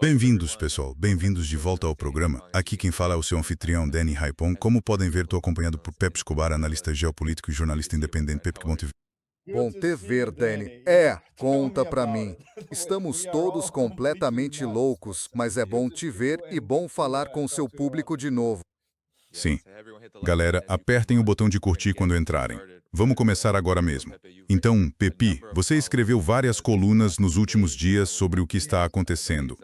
Bem-vindos, pessoal. Bem-vindos de volta ao programa. Aqui quem fala é o seu anfitrião, Danny Haipon. Como podem ver, estou acompanhado por Pepe Escobar, analista geopolítico e jornalista independente. Pepe, que bom te ver. Bom te ver, Danny. Conta pra mim. Estamos todos completamente loucos, mas é bom te ver e bom falar com seu público de novo. Sim. Galera, apertem o botão de curtir quando entrarem. Vamos começar agora mesmo. Então, Pepe, você escreveu várias colunas nos últimos dias sobre o que está acontecendo.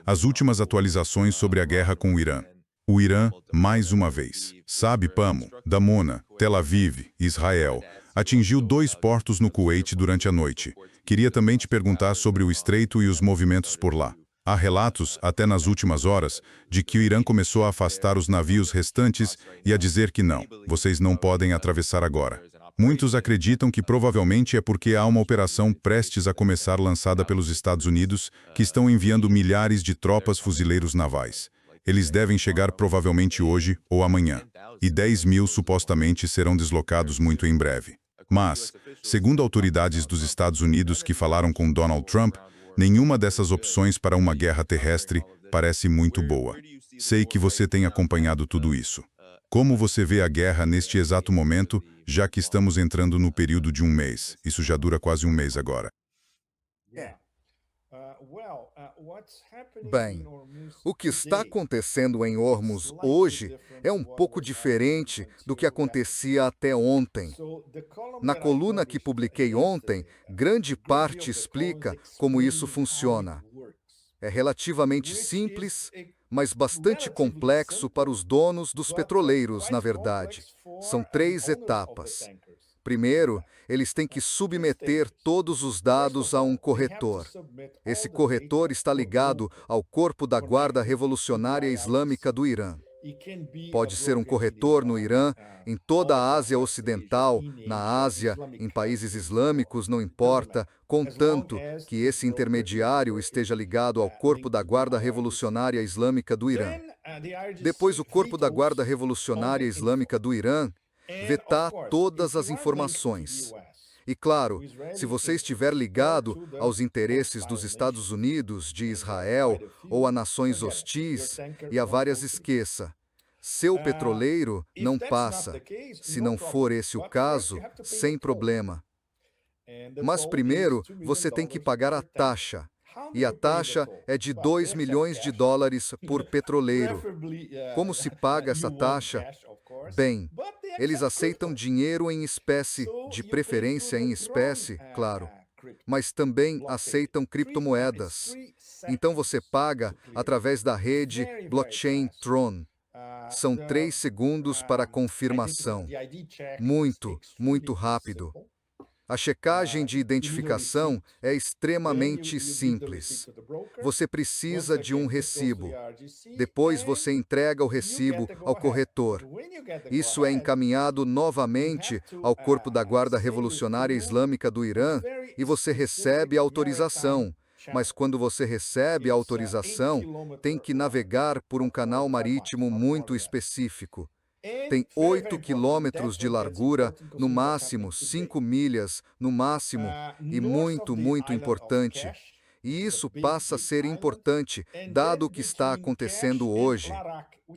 As últimas atualizações sobre a guerra com o Irã. O Irã, mais uma vez, sabe, Pamo, Damona, Tel Aviv, Israel, atingiu 2 portos no Kuwait durante a noite. Queria também te perguntar sobre o estreito e os movimentos por lá. Há relatos, até nas últimas horas, de que o Irã começou a afastar os navios restantes e a dizer que não, vocês não podem atravessar agora. Muitos acreditam que provavelmente é porque há uma operação prestes a começar lançada pelos Estados Unidos, que estão enviando milhares de tropas fuzileiros navais. Eles devem chegar provavelmente hoje ou amanhã, e 10 mil supostamente serão deslocados muito em breve. Mas, segundo autoridades dos Estados Unidos que falaram com Donald Trump, nenhuma dessas opções para uma guerra terrestre parece muito boa. Sei que você tem acompanhado tudo isso. Como você vê a guerra neste exato momento, já que estamos entrando no período de um mês? Isso já dura quase um mês agora. Bem, o que está acontecendo em Hormuz hoje é um pouco diferente do que acontecia até ontem. Na coluna que publiquei ontem, grande parte explica como isso funciona. É relativamente simples, mas bastante complexo para os donos dos petroleiros, na verdade. São 3 etapas. Primeiro, eles têm que submeter todos os dados a um corretor. Esse corretor está ligado ao Corpo da Guarda Revolucionária Islâmica do Irã. Pode ser um corretor no Irã, em toda a Ásia Ocidental, na Ásia, em países islâmicos, não importa, contanto que esse intermediário esteja ligado ao Corpo da Guarda Revolucionária Islâmica do Irã. Depois, o Corpo da Guarda Revolucionária Islâmica do Irã vetar todas as informações. E claro, se você estiver ligado aos interesses dos Estados Unidos, de Israel ou a nações hostis, e a várias esqueça, seu petroleiro não passa. Se não for esse o caso, sem problema. Mas primeiro, você tem que pagar a taxa. E a taxa é de 2 milhões de dólares por petroleiro. Como se paga essa taxa? Bem, eles aceitam dinheiro em espécie, de preferência em espécie, claro, mas também aceitam criptomoedas. Então você paga através da rede blockchain Tron. São 3 segundos para confirmação. Muito rápido. A checagem de identificação é extremamente simples. Você precisa de um recibo. Depois você entrega o recibo ao corretor. Isso é encaminhado novamente ao Corpo da Guarda Revolucionária Islâmica do Irã e você recebe a autorização. Mas quando você recebe a autorização, tem que navegar por um canal marítimo muito específico. Tem 8 quilômetros de largura, no máximo 5 milhas, no máximo, e muito importante. E isso passa a ser importante, dado o que está acontecendo hoje.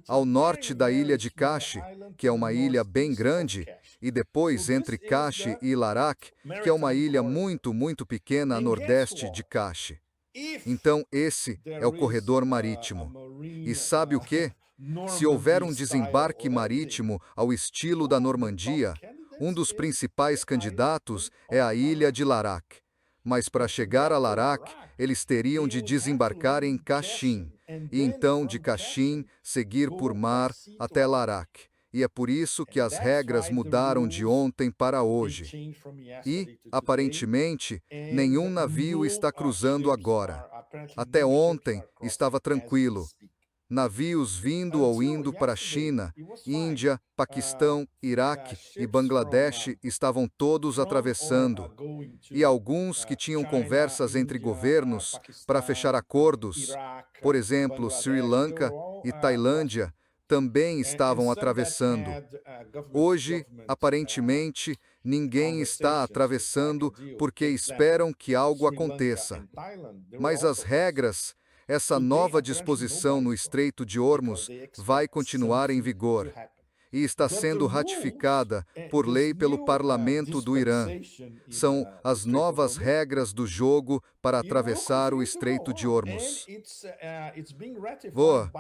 Ao norte da ilha de Kashi, que é uma ilha bem grande, e depois entre Kashi e Larak, que é uma ilha muito pequena a nordeste de Kashi. Então esse é o corredor marítimo. E sabe o quê? Se houver um desembarque marítimo ao estilo da Normandia, um dos principais candidatos é a ilha de Larak. Mas para chegar a Larak, eles teriam de desembarcar em Kashin, e então de Kashin seguir por mar até Larak. E é por isso que as regras mudaram de ontem para hoje. E, aparentemente, nenhum navio está cruzando agora. Até ontem estava tranquilo. Navios vindo ou indo para a China, Índia, Paquistão, Iraque e Bangladesh estavam todos atravessando. E alguns que tinham conversas entre governos para fechar acordos, por exemplo, Sri Lanka e Tailândia, também estavam atravessando. Hoje, aparentemente, ninguém está atravessando porque esperam que algo aconteça. Mas as regras Essa nova disposição no Estreito de Hormuz vai continuar em vigor e está sendo ratificada por lei pelo parlamento do Irã. São as novas regras do jogo para atravessar o Estreito de Hormuz. Boa.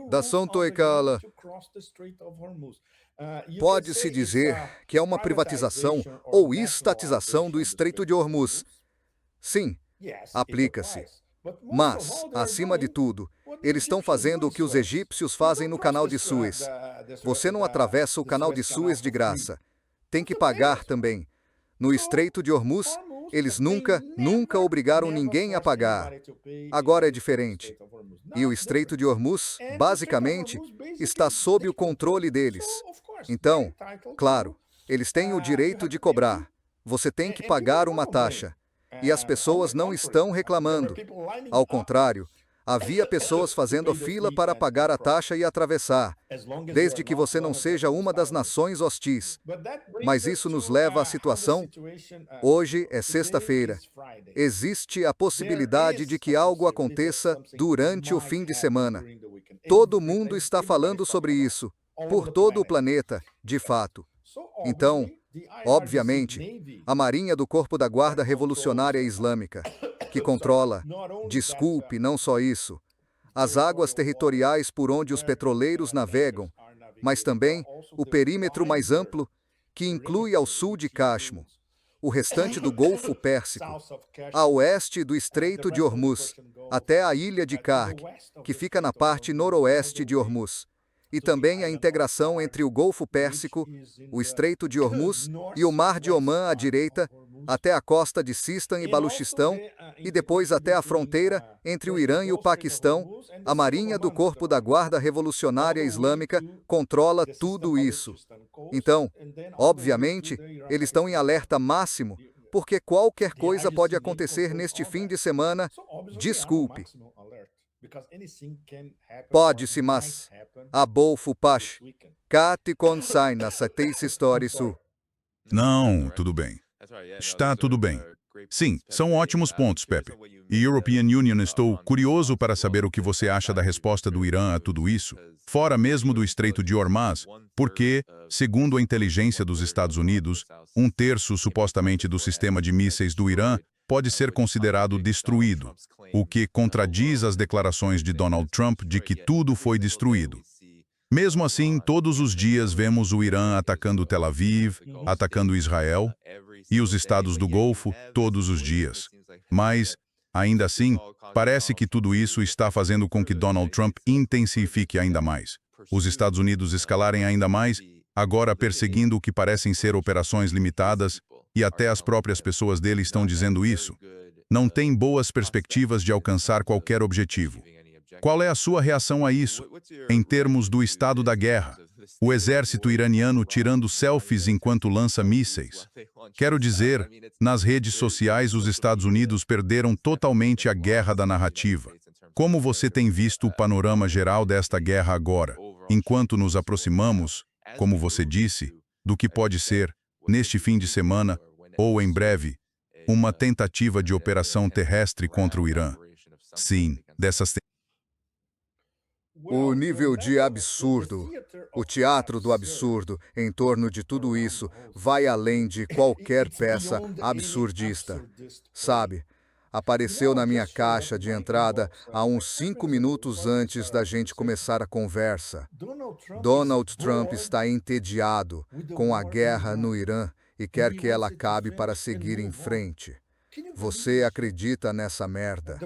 Dação Toikala. Pode-se dizer que é uma privatização ou estatização do Estreito de Hormuz. Sim, aplica-se. Mas, acima de tudo, eles estão fazendo o que os egípcios fazem no Canal de Suez. Você não atravessa o Canal de Suez de graça. Tem que pagar também. No Estreito de Hormuz, eles nunca obrigaram ninguém a pagar. Agora é diferente. E o Estreito de Hormuz, basicamente, está sob o controle deles. Então, claro, eles têm o direito de cobrar. Você tem que pagar uma taxa. E as pessoas não estão reclamando. Ao contrário, havia pessoas fazendo fila para pagar a taxa e atravessar, desde que você não seja uma das nações hostis. Mas isso nos leva à situação. Hoje é sexta-feira. Existe a possibilidade de que algo aconteça durante o fim de semana. Todo mundo está falando sobre isso, por todo o planeta, de fato. Então, obviamente, a Marinha do Corpo da Guarda Revolucionária Islâmica, que controla, desculpe, não só isso, as águas territoriais por onde os petroleiros navegam, mas também o perímetro mais amplo, que inclui ao sul de Cáchemo, o restante do Golfo Pérsico, a oeste do Estreito de Hormuz, até a ilha de Karg, que fica na parte noroeste de Hormuz, e também a integração entre o Golfo Pérsico, o Estreito de Hormuz e o Mar de Omã à direita, até a costa de Sistan e Baluchistão, e depois até a fronteira entre o Irã e o Paquistão. A Marinha do Corpo da Guarda Revolucionária Islâmica controla tudo isso. Então, obviamente, eles estão em alerta máximo, porque qualquer coisa pode acontecer neste fim de semana. Desculpe. Pode-se, mas Abolfo Pash, Kate Consai na Sateis Histórisu. Não, tudo bem. Está tudo bem. Sim, são ótimos pontos, Pepe. E European Union, estou curioso para saber o que você acha da resposta do Irã a tudo isso, fora mesmo do Estreito de Hormuz, porque, segundo a inteligência dos Estados Unidos, 1/3 supostamente do sistema de mísseis do Irã pode ser considerado destruído, o que contradiz as declarações de Donald Trump de que tudo foi destruído. Mesmo assim, todos os dias vemos o Irã atacando Tel Aviv, atacando Israel e os estados do Golfo todos os dias. Mas, ainda assim, parece que tudo isso está fazendo com que Donald Trump intensifique ainda mais. Os Estados Unidos escalarem ainda mais, agora perseguindo o que parecem ser operações limitadas, e até as próprias pessoas dele estão dizendo isso. Não tem boas perspectivas de alcançar qualquer objetivo. Qual é a sua reação a isso, em termos do estado da guerra? O exército iraniano tirando selfies enquanto lança mísseis. Quero dizer, nas redes sociais os Estados Unidos perderam totalmente a guerra da narrativa. Como você tem visto o panorama geral desta guerra agora, enquanto nos aproximamos, como você disse, do que pode ser, neste fim de semana, ou em breve, uma tentativa de operação terrestre contra o Irã? Sim, dessas O nível de absurdo, o teatro do absurdo em torno de tudo isso vai além de qualquer peça absurdista. Sabe, apareceu na minha caixa de entrada há uns 5 minutos antes da gente começar a conversa. Donald Trump está entediado com a guerra no Irã e quer que ela acabe para seguir em frente. Você acredita nessa merda?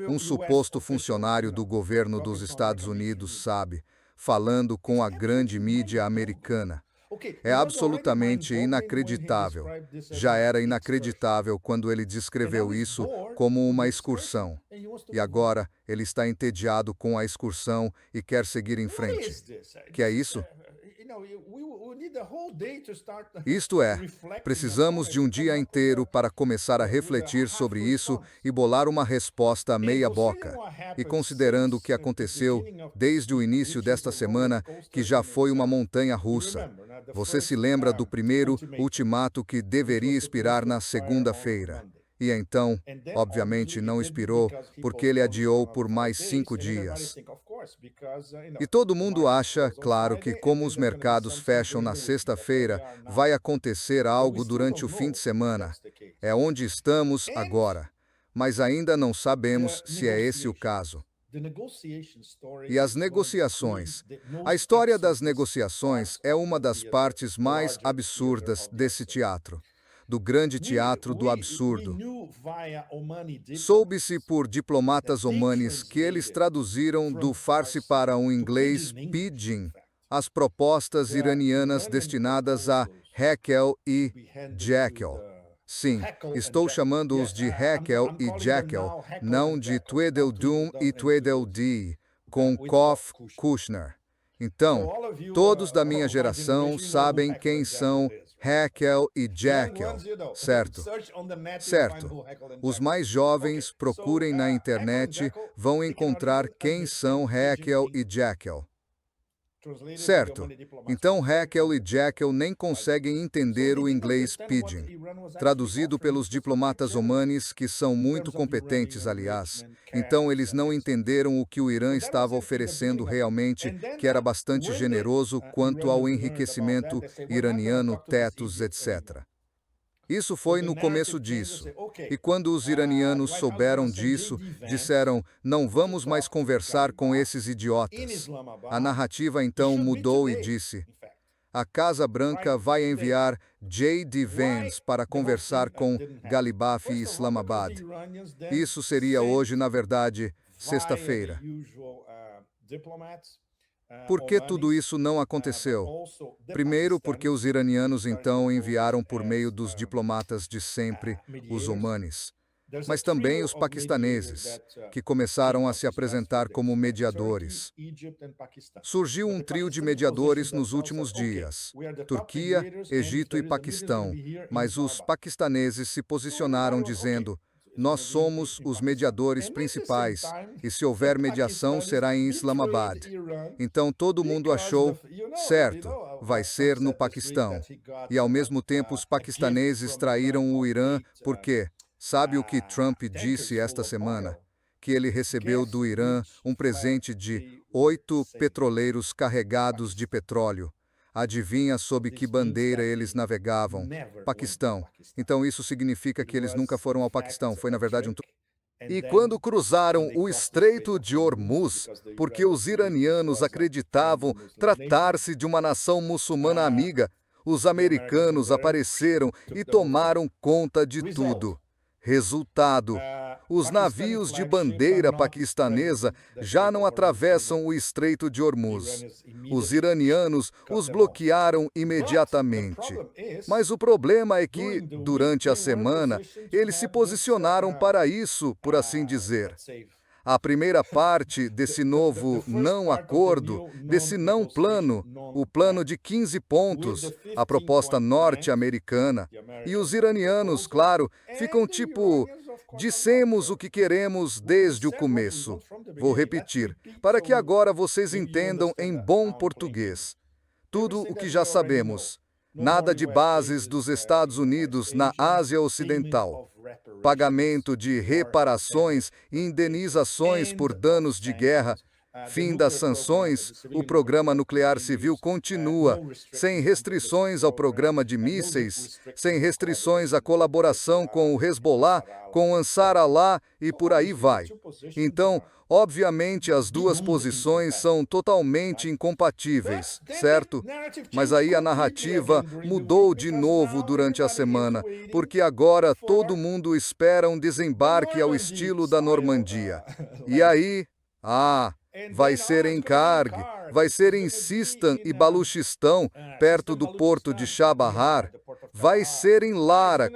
Um suposto funcionário do governo dos Estados Unidos sabe, falando com a grande mídia americana. É absolutamente inacreditável. Já era inacreditável quando ele descreveu isso como uma excursão. E agora ele está entediado com a excursão e quer seguir em frente. Que é isso? Isto é, precisamos de um dia inteiro para começar a refletir sobre isso e bolar uma resposta meia-boca. E considerando o que aconteceu desde o início desta semana, que já foi uma montanha-russa. Você se lembra do primeiro ultimato que deveria expirar na segunda-feira. E então, obviamente, não expirou, porque ele adiou por mais 5 dias. E todo mundo acha, claro, que como os mercados fecham na sexta-feira, vai acontecer algo durante o fim de semana. É onde estamos agora. Mas ainda não sabemos se é esse o caso. E as negociações. A história das negociações é uma das partes mais absurdas desse teatro. Do grande teatro do absurdo. Soube-se por diplomatas omanis que eles traduziram do farsi para um inglês pidgin as propostas iranianas destinadas a Hekel e Jekyll. Sim, estou chamando-os de Hekel e Jekyll, não de Tweedledum e Tweedledee, com Kof Kushner. Então, todos da minha geração sabem quem são Hekel e Jekyll, certo? Certo. Os mais jovens procurem na internet, vão encontrar quem são Hekel e Jekyll. Certo. Então Hekel e Jekyll nem conseguem entender o inglês pidgin, traduzido pelos diplomatas omanis, que são muito competentes, aliás. Então eles não entenderam o que o Irã estava oferecendo realmente, que era bastante generoso quanto ao enriquecimento iraniano, tetos, etc. Isso foi no começo disso. E quando os iranianos souberam disso, disseram, não vamos mais conversar com esses idiotas. A narrativa então mudou e disse, a Casa Branca vai enviar J.D. Vance para conversar com Galibaf e Islamabad. Isso seria hoje, na verdade, sexta-feira. Por que tudo isso não aconteceu? Primeiro, porque os iranianos então enviaram por meio dos diplomatas de sempre, os omanis. Mas também os paquistaneses, que começaram a se apresentar como mediadores. Surgiu um trio de mediadores nos últimos dias: Turquia, Egito e Paquistão. Mas os paquistaneses se posicionaram dizendo, nós somos os mediadores principais, e se houver mediação será em Islamabad. Então todo mundo achou, certo, vai ser no Paquistão. E ao mesmo tempo os paquistaneses traíram o Irã, porque, sabe o que Trump disse esta semana? Que ele recebeu do Irã um presente de 8 petroleiros carregados de petróleo. Adivinha sob que bandeira eles navegavam? Paquistão. Então isso significa que eles nunca foram ao Paquistão. Foi, na verdade, um... E quando cruzaram o Estreito de Hormuz, porque os iranianos acreditavam tratar-se de uma nação muçulmana amiga, os americanos apareceram e tomaram conta de tudo. Resultado: os navios de bandeira paquistanesa já não atravessam o Estreito de Hormuz. Os iranianos os bloquearam imediatamente. Mas o problema é que, durante a semana, eles se posicionaram para isso, por assim dizer. A primeira parte desse novo não-acordo, desse não-plano, o plano de 15 pontos, a proposta norte-americana. E os iranianos, claro, ficam tipo, dissemos o que queremos desde o começo. Vou repetir, para que agora vocês entendam em bom português. Tudo o que já sabemos. Nada de bases dos Estados Unidos na Ásia Ocidental. Pagamento de reparações e indenizações por danos de guerra. Fim das sanções, o programa nuclear civil continua, sem restrições ao programa de mísseis, sem restrições à colaboração com o Hezbollah, com Ansar Allah e por aí vai. Então, obviamente, as duas posições são totalmente incompatíveis, certo? Mas aí a narrativa mudou de novo durante a semana, porque agora todo mundo espera um desembarque ao estilo da Normandia. E aí, vai ser em Karg, vai ser em Sistan e Baluchistão, perto do porto de Chabahar, vai ser em Larak,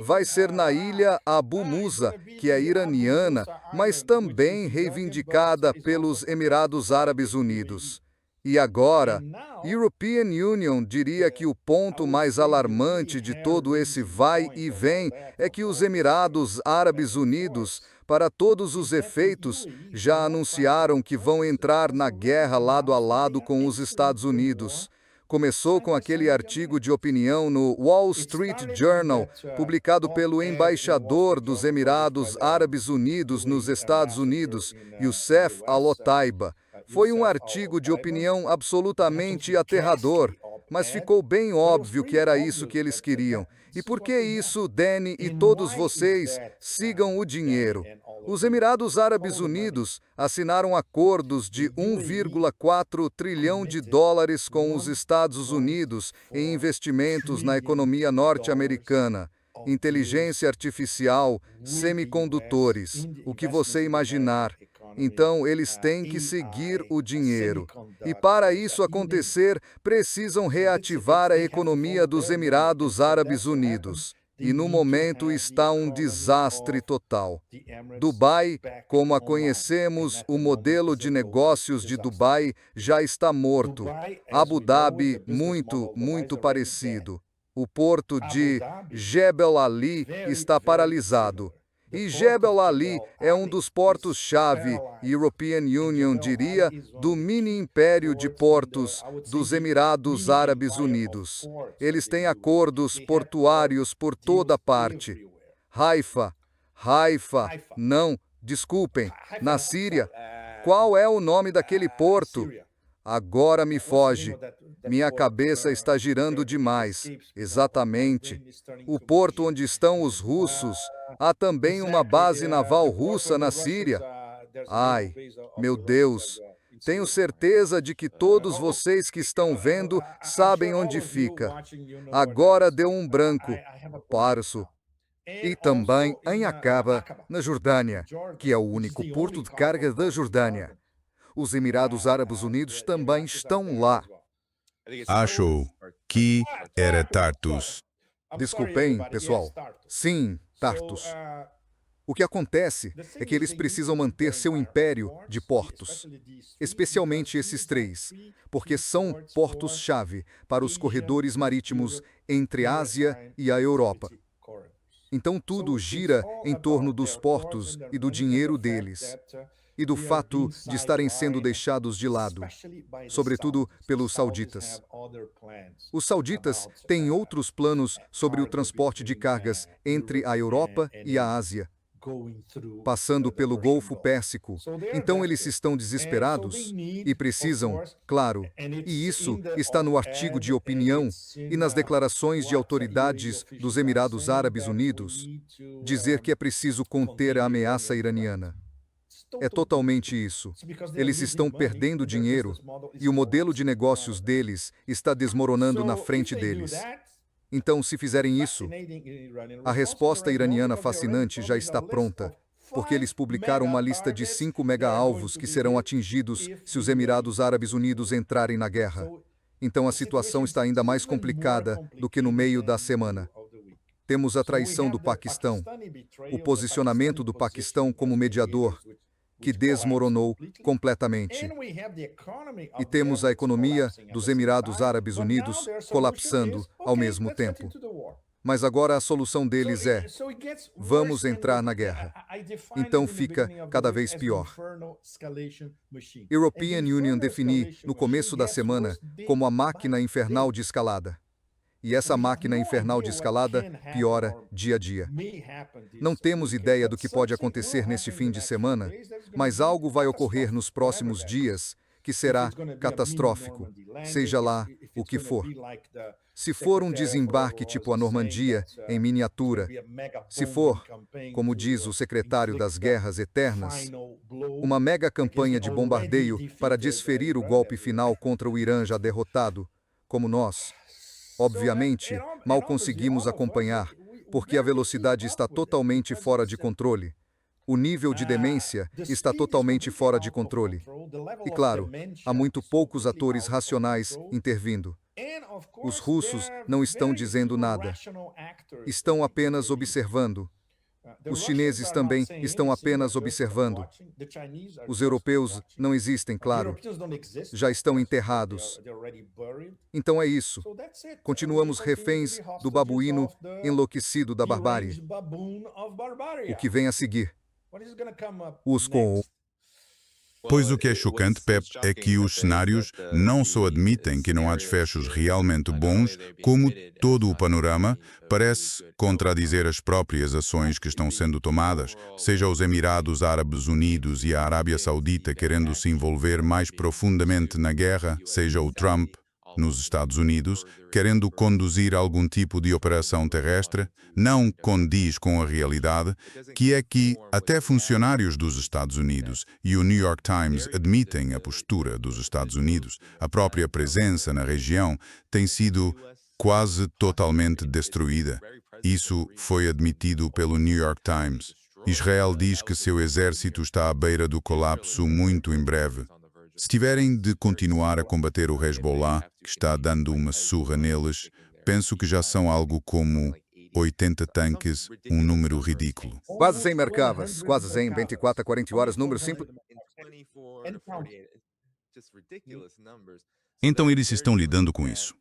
vai ser na ilha Abu Musa, que é iraniana, mas também reivindicada pelos Emirados Árabes Unidos. E agora, European Union diria que o ponto mais alarmante de todo esse vai e vem é que os Emirados Árabes Unidos, para todos os efeitos, já anunciaram que vão entrar na guerra lado a lado com os Estados Unidos. Começou com aquele artigo de opinião no Wall Street Journal, publicado pelo embaixador dos Emirados Árabes Unidos nos Estados Unidos, Youssef Al-Otaiba. Foi um artigo de opinião absolutamente aterrador, mas ficou bem óbvio que era isso que eles queriam. E por que isso, Danny e todos vocês, sigam o dinheiro? Os Emirados Árabes Unidos assinaram acordos de 1,4 trilhão de dólares com os Estados Unidos em investimentos na economia norte-americana, inteligência artificial, semicondutores, o que você imaginar. Então, eles têm que seguir o dinheiro. E para isso acontecer, precisam reativar a economia dos Emirados Árabes Unidos. E no momento está um desastre total. Dubai, como a conhecemos, o modelo de negócios de Dubai já está morto. Abu Dhabi, muito parecido. O porto de Jebel Ali está paralisado. E Jebel Ali é um dos portos-chave, European Union diria, do mini-império de portos dos Emirados Árabes Unidos. Eles têm acordos portuários por toda parte. Haifa, não, desculpem, na Síria. Qual é o nome daquele porto? Agora me foge. Minha cabeça está girando demais. Exatamente. O porto onde estão os russos. Há também uma base naval russa na Síria. Ai, meu Deus. Tenho certeza de que todos vocês que estão vendo sabem onde fica. Agora deu um branco. Parso. E também em Aqaba, na Jordânia, que é o único porto de carga da Jordânia. Os Emirados Árabes Unidos também estão lá. Acho que era Tartus. Desculpem, pessoal. Sim, Tartus. O que acontece é que eles precisam manter seu império de portos, especialmente esses três, porque são portos-chave para os corredores marítimos entre a Ásia e a Europa. Então tudo gira em torno dos portos e do dinheiro deles, e do fato de estarem sendo deixados de lado, sobretudo pelos sauditas. Os sauditas têm outros planos sobre o transporte de cargas entre a Europa e a Ásia, passando pelo Golfo Pérsico. Então eles estão desesperados e precisam, claro, e isso está no artigo de opinião e nas declarações de autoridades dos Emirados Árabes Unidos, dizer que é preciso conter a ameaça iraniana. É totalmente isso. Eles estão perdendo dinheiro e o modelo de negócios deles está desmoronando na frente deles. Então, se fizerem isso, a resposta iraniana fascinante já está pronta, porque eles publicaram uma lista de 5 mega-alvos que serão atingidos se os Emirados Árabes Unidos entrarem na guerra. Então, a situação está ainda mais complicada do que no meio da semana. Temos a traição do Paquistão, o posicionamento do Paquistão como mediador, que desmoronou completamente. E temos a economia dos Emirados Árabes Unidos colapsando ao mesmo tempo. Mas agora a solução deles é: vamos entrar na guerra. Então fica cada vez pior. European Union defini, no começo da semana, como a máquina infernal de escalada. E essa máquina infernal de escalada piora dia a dia. Não temos ideia do que pode acontecer neste fim de semana, mas algo vai ocorrer nos próximos dias que será catastrófico, seja lá o que for. Se for um desembarque tipo a Normandia, em miniatura, se for, como diz o secretário das Guerras Eternas, uma mega campanha de bombardeio para desferir o golpe final contra o Irã já derrotado, como nós, obviamente, mal conseguimos acompanhar, porque a velocidade está totalmente fora de controle. O nível de demência está totalmente fora de controle. E claro, há muito poucos atores racionais intervindo. Os russos não estão dizendo nada. Estão apenas observando. Os chineses também estão apenas observando. Os europeus não existem, claro. Já estão enterrados. Então é isso. Continuamos reféns do babuíno enlouquecido da barbárie. O que vem a seguir? Os com... Pois o que é chocante, Pep, é que os cenários não só admitem que não há desfechos realmente bons, como todo o panorama parece contradizer as próprias ações que estão sendo tomadas, seja os Emirados Árabes Unidos e a Arábia Saudita querendo se envolver mais profundamente na guerra, seja o Trump nos Estados Unidos, querendo conduzir algum tipo de operação terrestre, não condiz com a realidade, que é que até funcionários dos Estados Unidos e o New York Times admitem a postura dos Estados Unidos. A própria presença na região tem sido quase totalmente destruída. Isso foi admitido pelo New York Times. Israel diz que seu exército está à beira do colapso muito em breve. Se tiverem de continuar a combater o Hezbollah, que está dando uma surra neles, penso que já são algo como 80 tanques, um número ridículo. Quase 100 Merkavas, quase 100, 24 a 40 horas, número simples. Então eles estão lidando com isso.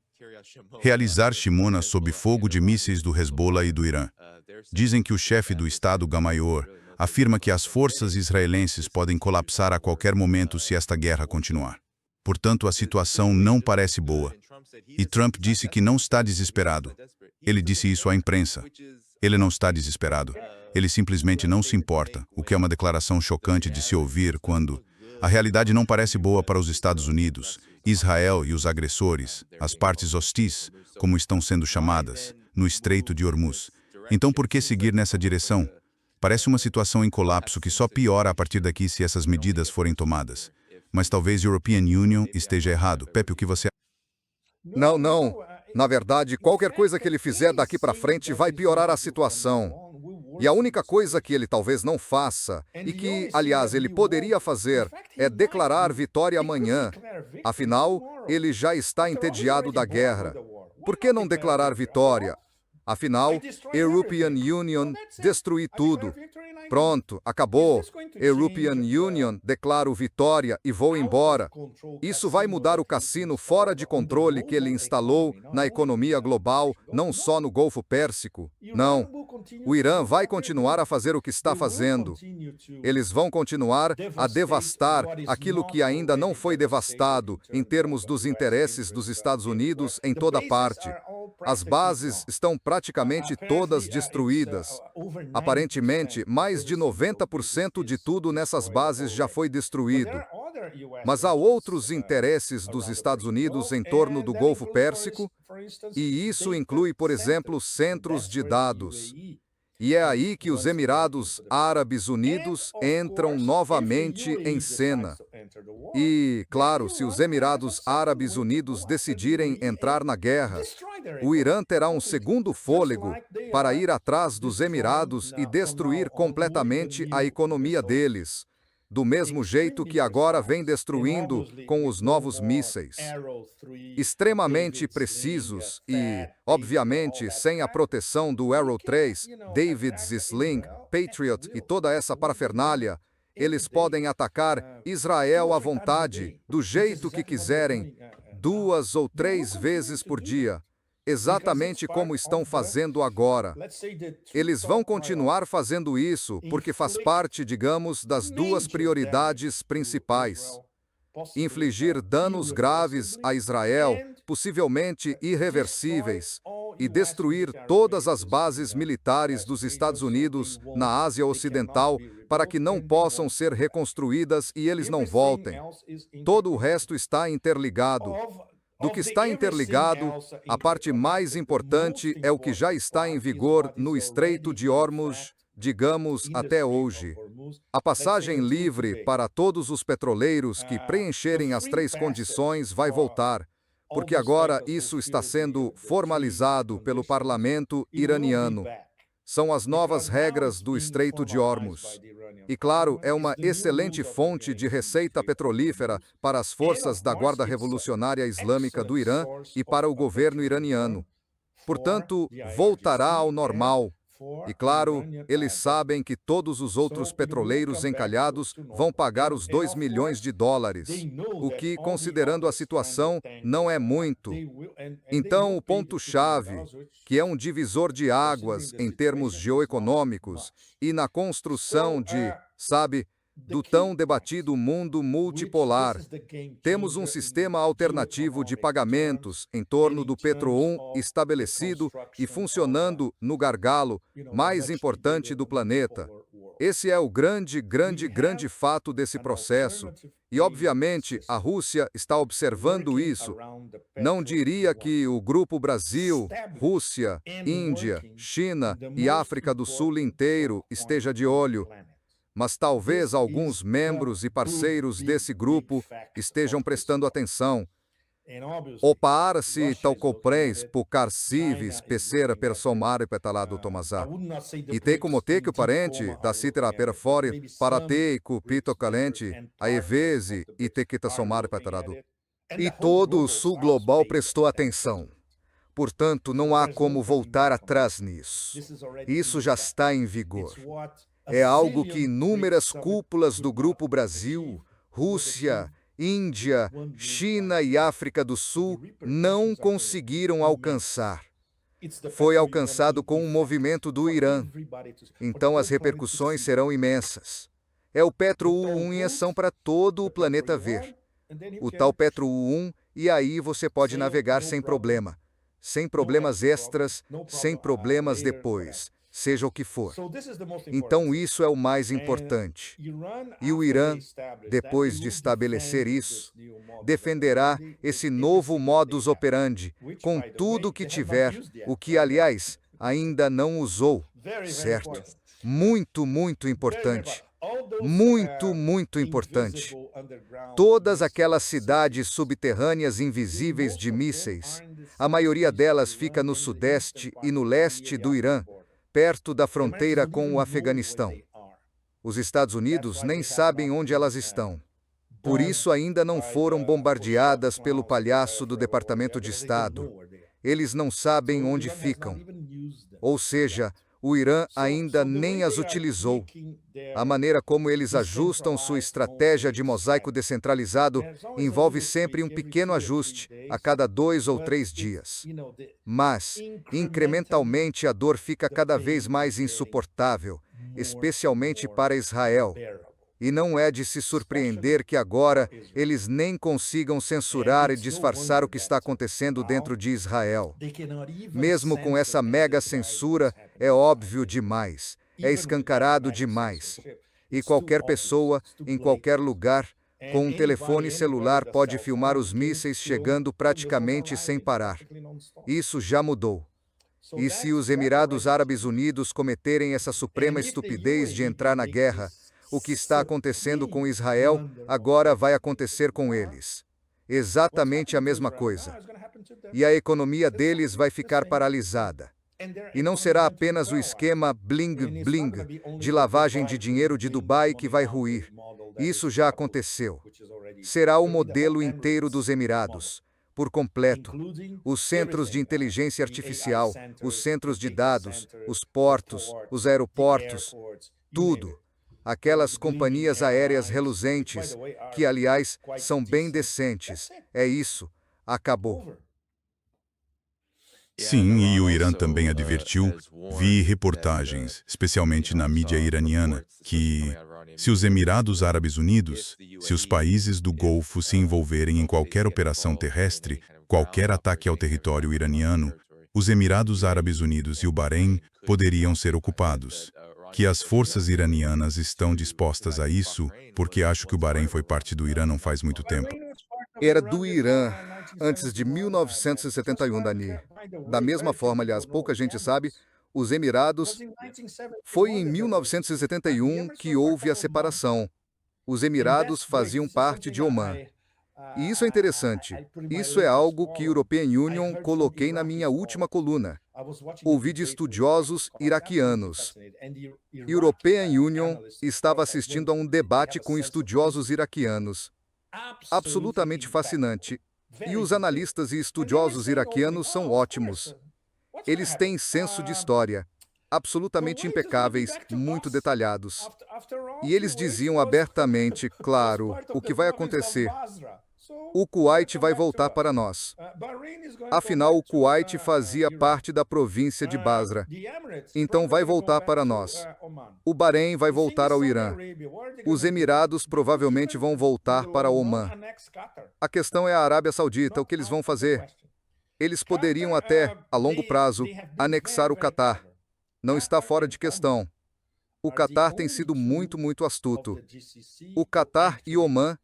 Realizar Shimona sob fogo de mísseis do Hezbollah e do Irã. Dizem que o chefe do Estado Gamaior afirma que as forças israelenses podem colapsar a qualquer momento se esta guerra continuar. Portanto, a situação não parece boa. E Trump disse que não está desesperado. Ele disse isso à imprensa. Ele não está desesperado. Ele simplesmente não se importa, o que é uma declaração chocante de se ouvir quando a realidade não parece boa para os Estados Unidos, Israel e os agressores, as partes hostis, como estão sendo chamadas, no Estreito de Hormuz. Então, por que seguir nessa direção? Parece uma situação em colapso que só piora a partir daqui se essas medidas forem tomadas. Mas talvez a European Union esteja errado. Pepe, o que você... Não, não. Na verdade, qualquer coisa que ele fizer daqui para frente vai piorar a situação. E a única coisa que ele talvez não faça, e que, aliás, ele poderia fazer, é declarar vitória amanhã. Afinal, ele já está entediado da guerra. Por que não declarar vitória? Afinal, European Union destruir tudo. Pronto, acabou. European Union, declaro vitória e vou embora. Isso vai mudar o cassino fora de controle que ele instalou na economia global, não só no Golfo Pérsico. Não. O Irã vai continuar a fazer o que está fazendo. Eles vão continuar a devastar aquilo que ainda não foi devastado em termos dos interesses dos Estados Unidos em toda parte. As bases estão praticamente todas destruídas. Aparentemente, mais de 90% de tudo nessas bases já foi destruído. Mas há outros interesses dos Estados Unidos em torno do Golfo Pérsico, e isso inclui, por exemplo, centros de dados. E é aí que os Emirados Árabes Unidos entram novamente em cena. E, claro, se os Emirados Árabes Unidos decidirem entrar na guerra, o Irã terá um segundo fôlego para ir atrás dos Emirados e destruir completamente a economia deles, do mesmo jeito que agora vem destruindo com os novos mísseis. Extremamente precisos e, obviamente, sem a proteção do Arrow 3, David's Sling, Patriot e toda essa parafernália, eles podem atacar Israel à vontade, do jeito que quiserem, 2 ou 3 vezes por dia. Exatamente como estão fazendo agora. Eles vão continuar fazendo isso porque faz parte, digamos, das 2 prioridades principais. Infligir danos graves a Israel, possivelmente irreversíveis, e destruir todas as bases militares dos Estados Unidos na Ásia Ocidental para que não possam ser reconstruídas e eles não voltem. Todo o resto está interligado. Do que está interligado, a parte mais importante é o que já está em vigor no Estreito de Hormuz, digamos, até hoje. A passagem livre para todos os petroleiros que preencherem as 3 condições vai voltar, porque agora isso está sendo formalizado pelo parlamento iraniano. São as novas regras do Estreito de Hormuz. E, claro, é uma excelente fonte de receita petrolífera para as forças da Guarda Revolucionária Islâmica do Irã e para o governo iraniano. Portanto, voltará ao normal. E claro, eles sabem que todos os outros petroleiros encalhados vão pagar os 2 milhões de dólares, o que, considerando a situação, não é muito. Então, o ponto-chave, que é um divisor de águas em termos geoeconômicos e na construção do tão debatido mundo multipolar, temos um sistema alternativo de pagamentos em torno do Petro 1 estabelecido e funcionando no gargalo mais importante do planeta. Esse é o grande fato desse processo. E, obviamente, a Rússia está observando isso. Não diria que o Grupo Brasil, Rússia, Índia, China e África do Sul inteiro esteja de olho, mas talvez alguns membros e parceiros desse grupo estejam prestando atenção. Oparsi talcoprés pucar civis pecera persomare petalado tomazá. E te como te que o parente da citera perfore para te cupito calente a evese e te quita somare petalado. E todo o sul global prestou atenção. Portanto, não há como voltar atrás nisso. Isso já está em vigor. É algo que inúmeras cúpulas do Grupo Brasil, Rússia, Índia, China e África do Sul não conseguiram alcançar. Foi alcançado com um movimento do Irã. Então as repercussões serão imensas. É o Petro 1 em ação para todo o planeta ver. O tal Petro 1, e aí você pode navegar sem problema. Sem problemas extras, sem problemas depois. Seja o que for. Então isso é o mais importante. E o Irã, depois de estabelecer isso, defenderá esse novo modus operandi, com tudo o que tiver, o que, aliás, ainda não usou, certo? Muito importante. Muito importante. Todas aquelas cidades subterrâneas invisíveis de mísseis, a maioria delas fica no sudeste e no leste do Irã, perto da fronteira com o Afeganistão. Os Estados Unidos nem sabem onde elas estão. Por isso ainda não foram bombardeadas pelo palhaço do Departamento de Estado. Eles não sabem onde ficam. Ou seja, o Irã ainda nem as utilizou. A maneira como eles ajustam sua estratégia de mosaico descentralizado envolve sempre um pequeno ajuste a cada 2 ou 3 dias. Mas, incrementalmente, a dor fica cada vez mais insuportável, especialmente para Israel. E não é de se surpreender que agora eles nem consigam censurar e disfarçar o que está acontecendo dentro de Israel. Mesmo com essa mega censura, é óbvio demais, é escancarado demais. E qualquer pessoa, em qualquer lugar, com um telefone celular pode filmar os mísseis chegando praticamente sem parar. Isso já mudou. E se os Emirados Árabes Unidos cometerem essa suprema estupidez de entrar na guerra, o que está acontecendo com Israel, agora vai acontecer com eles. Exatamente a mesma coisa. E a economia deles vai ficar paralisada. E não será apenas o esquema bling-bling de lavagem de dinheiro de Dubai que vai ruir. Isso já aconteceu. Será o modelo inteiro dos Emirados, por completo. Os centros de inteligência artificial, os centros de dados, os portos, os aeroportos, tudo. Aquelas companhias aéreas reluzentes, que, aliás, são bem decentes. É isso. Acabou. Sim, e o Irã também advertiu, vi reportagens, especialmente na mídia iraniana, que se os Emirados Árabes Unidos, se os países do Golfo se envolverem em qualquer operação terrestre, qualquer ataque ao território iraniano, os Emirados Árabes Unidos e o Bahrein poderiam ser ocupados. Que as forças iranianas estão dispostas a isso, porque acho que o Bahrein foi parte do Irã não faz muito tempo. Era do Irã, antes de 1971, Dani. Da mesma forma, aliás, pouca gente sabe, os Emirados... Foi em 1971 que houve a separação. Os Emirados faziam parte de Omã. E isso é interessante. Isso é algo que European Union coloquei na minha última coluna. Ouvi de estudiosos iraquianos. European Union estava assistindo a um debate com estudiosos iraquianos. Absolutamente fascinante. E os analistas e estudiosos iraquianos são ótimos. Eles têm senso de história. absolutamente impecáveis, muito detalhados. E eles diziam abertamente, claro, o que vai acontecer. O Kuwait vai voltar para nós. Afinal, o Kuwait fazia parte da província de Basra. Então vai voltar para nós. O Bahrein vai voltar ao Irã. Os Emirados provavelmente vão voltar para Omã. A questão é a Arábia Saudita, o que eles vão fazer? Eles poderiam até, a longo prazo, anexar o Catar. Não está fora de questão. O Catar tem sido muito astuto. O Catar e Omã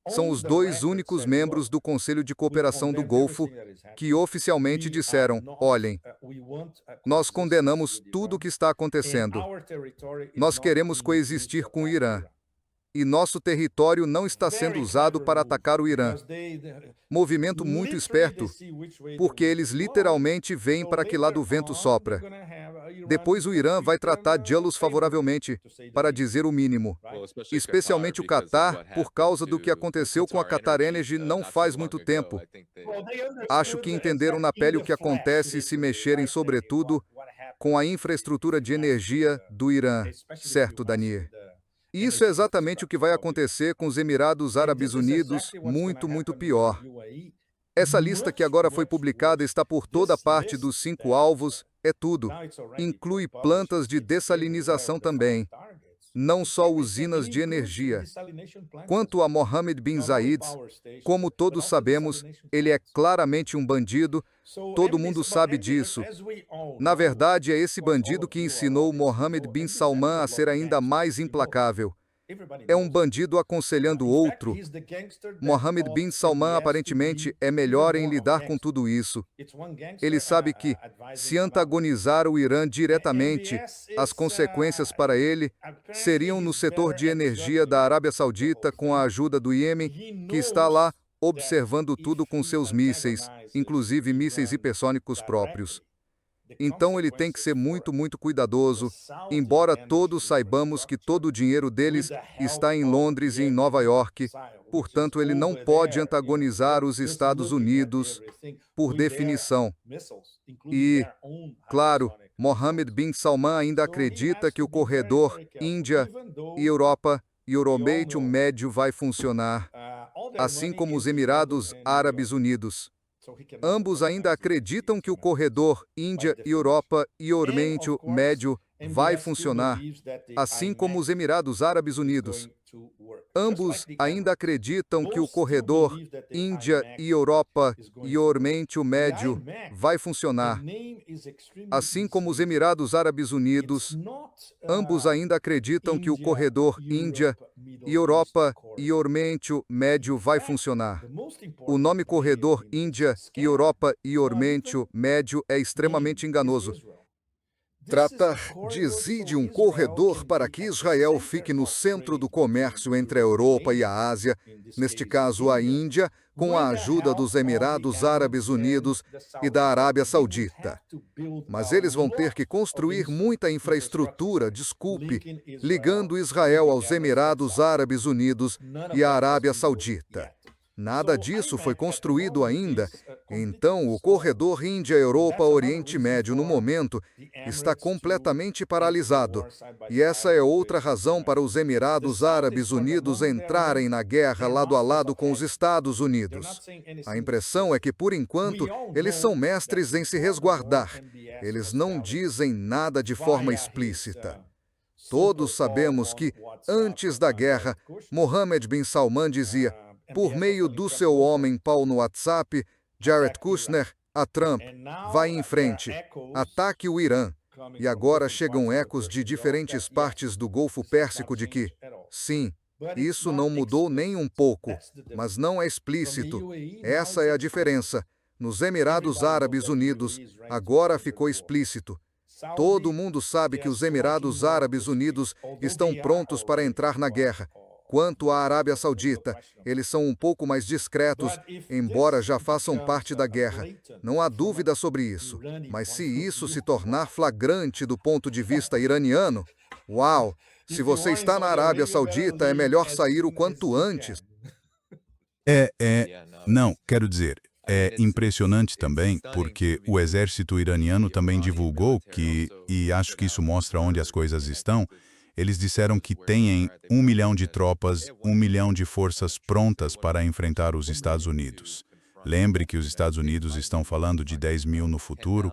são os dois únicos membros do Conselho de Cooperação do Golfo que oficialmente disseram, olhem, nós condenamos tudo o que está acontecendo. Nós queremos coexistir com o Irã. E nosso território não está sendo usado para atacar o Irã. Movimento muito esperto, porque eles literalmente veem para que lado o vento sopra. Depois o Irã vai tratar de-los favoravelmente, para dizer o mínimo. Especialmente o Catar, por causa do que aconteceu com a Qatar Energy não faz muito tempo. Acho que entenderam na pele o que acontece se mexerem, sobretudo, com a infraestrutura de energia do Irã. Certo, Daniel? Isso é exatamente o que vai acontecer com os Emirados Árabes Unidos, muito pior. Essa lista que agora foi publicada está por toda parte dos 5 alvos, é tudo. Inclui plantas de dessalinização também. Não só usinas de energia. Quanto a Mohammed bin Zayed, como todos sabemos, ele é claramente um bandido, todo mundo sabe disso. Na verdade, é esse bandido que ensinou Mohammed bin Salman a ser ainda mais implacável. É um bandido aconselhando outro. Mohammed bin Salman aparentemente é melhor em lidar com tudo isso. Ele sabe que, se antagonizar o Irã diretamente, as consequências para ele seriam no setor de energia da Arábia Saudita com a ajuda do Iêmen, que está lá observando tudo com seus mísseis, inclusive mísseis hipersônicos próprios. Então ele tem que ser muito cuidadoso, embora todos saibamos que todo o dinheiro deles está em Londres e em Nova York, portanto ele não pode antagonizar os Estados Unidos, por definição. E, claro, Mohammed bin Salman ainda acredita que o corredor Índia e Europa e Oriente Médio vai funcionar, assim como os Emirados Árabes Unidos. Ambos ainda acreditam que o corredor Índia e Europa e Oriente Médio vai funcionar, assim como os Emirados Árabes Unidos. Ambos ainda acreditam que o corredor Índia e Europa e Oriente Médio vai funcionar, assim como os Emirados Árabes Unidos. Ambos ainda acreditam que o corredor Índia e Europa e Oriente Médio vai funcionar. O nome corredor Índia e Europa e Oriente Médio é extremamente enganoso. Trata-se de um corredor para que Israel fique no centro do comércio entre a Europa e a Ásia, neste caso a Índia, com a ajuda dos Emirados Árabes Unidos e da Arábia Saudita. Mas eles vão ter que construir muita infraestrutura, ligando Israel aos Emirados Árabes Unidos e à Arábia Saudita. Nada disso foi construído ainda, então o corredor Índia-Europa-Oriente Médio, no momento, está completamente paralisado. E essa é outra razão para os Emirados Árabes Unidos entrarem na guerra lado a lado com os Estados Unidos. A impressão é que, por enquanto, eles são mestres em se resguardar. Eles não dizem nada de forma explícita. Todos sabemos que, antes da guerra, Mohammed bin Salman dizia, por meio do seu homem Paul no WhatsApp, Jared Kushner, a Trump, vai em frente, ataque o Irã. E agora chegam ecos de diferentes partes do Golfo Pérsico de que, sim, isso não mudou nem um pouco, mas não é explícito. Essa é a diferença. Nos Emirados Árabes Unidos, agora ficou explícito. Todo mundo sabe que os Emirados Árabes Unidos estão prontos para entrar na guerra. Quanto à Arábia Saudita, eles são um pouco mais discretos, embora já façam parte da guerra. Não há dúvida sobre isso. Mas se isso se tornar flagrante do ponto de vista iraniano, uau! Se você está na Arábia Saudita, é melhor sair o quanto antes. Não, quero dizer, É impressionante também, porque o exército iraniano também divulgou que, e acho que isso mostra onde as coisas estão, eles disseram que têm 1 milhão de tropas, 1 milhão de forças prontas para enfrentar os Estados Unidos. Lembre que os Estados Unidos estão falando de 10 mil no futuro,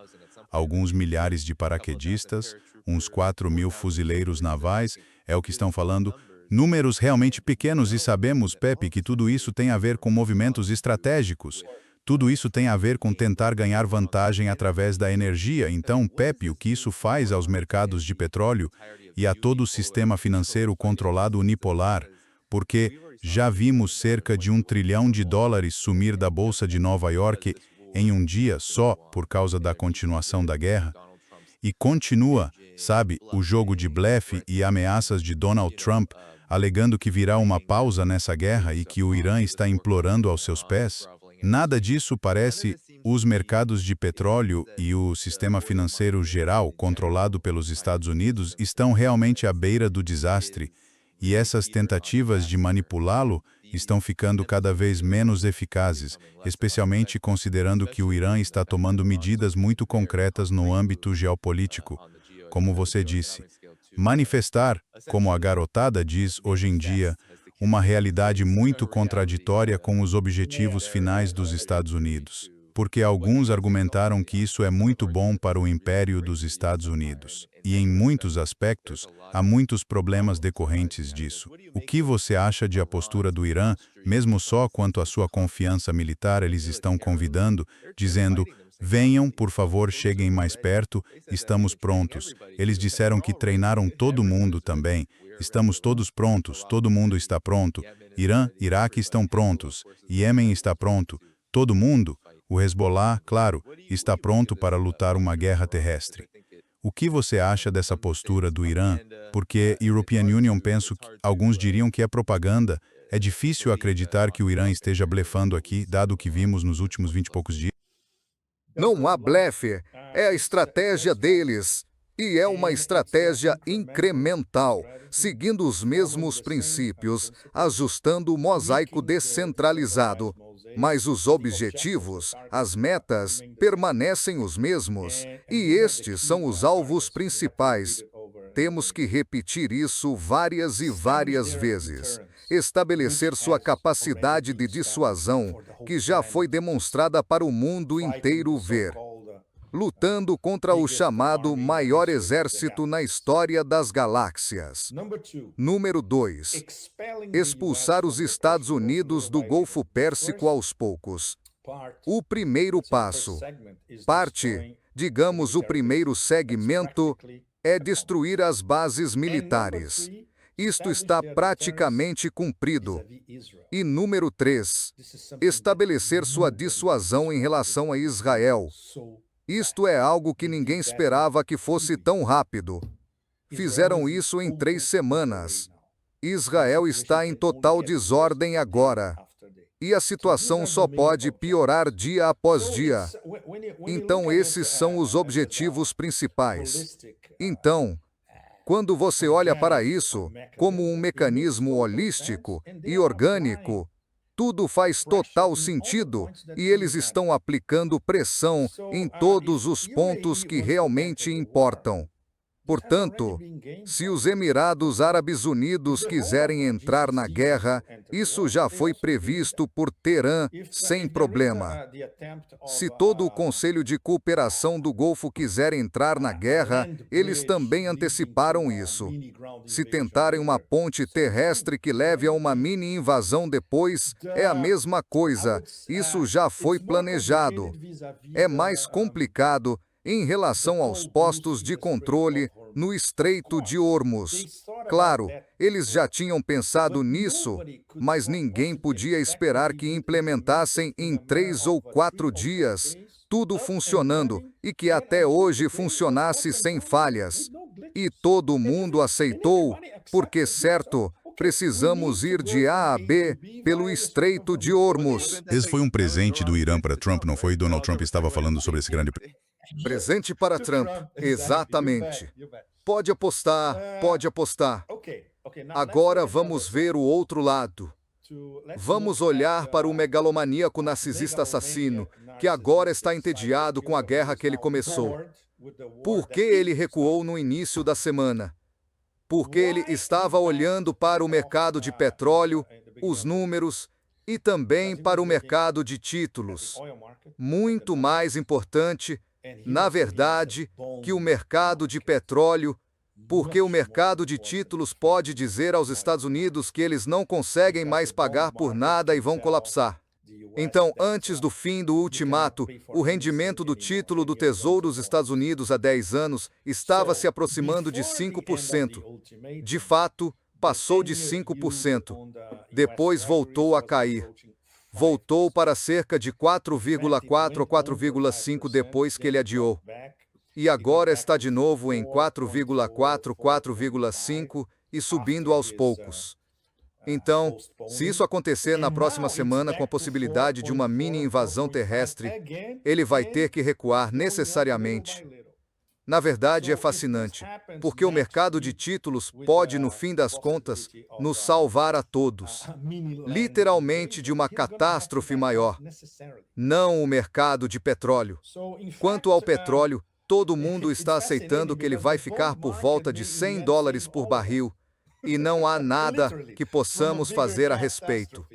alguns milhares de paraquedistas, uns 4 mil fuzileiros navais, é o que estão falando. Números realmente pequenos e sabemos, Pepe, que tudo isso tem a ver com movimentos estratégicos. Tudo isso tem a ver com tentar ganhar vantagem através da energia. Então, Pepe, o que isso faz aos mercados de petróleo e a todo o sistema financeiro controlado unipolar? Porque já vimos cerca de US$ 1 trilhão sumir da Bolsa de Nova York em um dia só por causa da continuação da guerra. E continua, sabe, o jogo de blefe e ameaças de Donald Trump, alegando que virá uma pausa nessa guerra e que o Irã está implorando aos seus pés. Nada disso parece. Os mercados de petróleo e o sistema financeiro geral, controlado pelos Estados Unidos, estão realmente à beira do desastre, e essas tentativas de manipulá-lo estão ficando cada vez menos eficazes, especialmente considerando que o Irã está tomando medidas muito concretas no âmbito geopolítico. Como você disse, manifestar, como a garotada diz hoje em dia, uma realidade muito contraditória com os objetivos finais dos Estados Unidos. Porque alguns argumentaram que isso é muito bom para o império dos Estados Unidos. E em muitos aspectos, há muitos problemas decorrentes disso. O que você acha de a postura do Irã, mesmo só quanto à sua confiança militar eles estão convidando, dizendo: venham, por favor, cheguem mais perto, estamos prontos. Eles disseram que treinaram todo mundo também. Estamos todos prontos, todo mundo está pronto. Irã, Iraque estão prontos. Iêmen está pronto. Todo mundo, o Hezbollah, claro, está pronto para lutar uma guerra terrestre. O que você acha dessa postura do Irã? Porque European Union, penso que alguns diriam que é propaganda. É difícil acreditar que o Irã esteja blefando aqui, dado o que vimos nos últimos 20 e poucos dias. Não há blefe, é a estratégia deles. E é uma estratégia incremental, seguindo os mesmos princípios, ajustando o mosaico descentralizado. Mas os objetivos, as metas, permanecem os mesmos, e estes são os alvos principais. Temos que repetir isso várias e várias vezes. Estabelecer sua capacidade de dissuasão, que já foi demonstrada para o mundo inteiro ver. Lutando contra o chamado maior exército na história das galáxias. Número 2. Expulsar os Estados Unidos do Golfo Pérsico aos poucos. O primeiro passo, digamos o primeiro segmento, é destruir as bases militares. Isto está praticamente cumprido. E número 3. Estabelecer sua dissuasão em relação a Israel. Isto é algo que ninguém esperava que fosse tão rápido. Fizeram isso em 3 semanas. Israel está em total desordem agora. E a situação só pode piorar dia após dia. Então esses são os objetivos principais. Então, quando você olha para isso, como um mecanismo holístico e orgânico, tudo faz total sentido e eles estão aplicando pressão em todos os pontos que realmente importam. Portanto, se os Emirados Árabes Unidos quiserem entrar na guerra, isso já foi previsto por Teherã sem problema. Se todo o Conselho de Cooperação do Golfo quiser entrar na guerra, eles também anteciparam isso. Se tentarem uma ponte terrestre que leve a uma mini-invasão depois, é a mesma coisa. Isso já foi planejado. É mais complicado em relação aos postos de controle no Estreito de Hormuz. Claro, eles já tinham pensado nisso, mas ninguém podia esperar que implementassem em 3 ou 4 dias, tudo funcionando, e que até hoje funcionasse sem falhas. E todo mundo aceitou, porque, certo, precisamos ir de A a B pelo Estreito de Hormuz. Esse foi um presente do Irã para Trump, não foi? Donald Trump estava falando sobre esse grande... Presente para Trump, exatamente. Pode apostar, pode apostar. Agora vamos ver o outro lado. Vamos olhar para o megalomaníaco narcisista assassino, que agora está entediado com a guerra que ele começou. Por que ele recuou no início da semana? Porque ele estava olhando para o mercado de petróleo, os números, e também para o mercado de títulos. Muito mais importante, na verdade, que o mercado de petróleo, porque o mercado de títulos pode dizer aos Estados Unidos que eles não conseguem mais pagar por nada e vão colapsar. Então, antes do fim do ultimato, o rendimento do título do Tesouro dos Estados Unidos há 10 anos estava se aproximando de 5%. De fato, passou de 5%. Depois voltou a cair. Voltou para cerca de 4,4 ou 4,5 depois que ele adiou. E agora está de novo em 4,4, 4,5 e subindo aos poucos. Então, se isso acontecer na próxima semana com a possibilidade de uma mini invasão terrestre, ele vai ter que recuar necessariamente. Na verdade, é fascinante, porque o mercado de títulos pode, no fim das contas, nos salvar a todos, literalmente de uma catástrofe maior, não o mercado de petróleo. Quanto ao petróleo, todo mundo está aceitando que ele vai ficar por volta de $100 por barril, e não há nada que possamos fazer a respeito.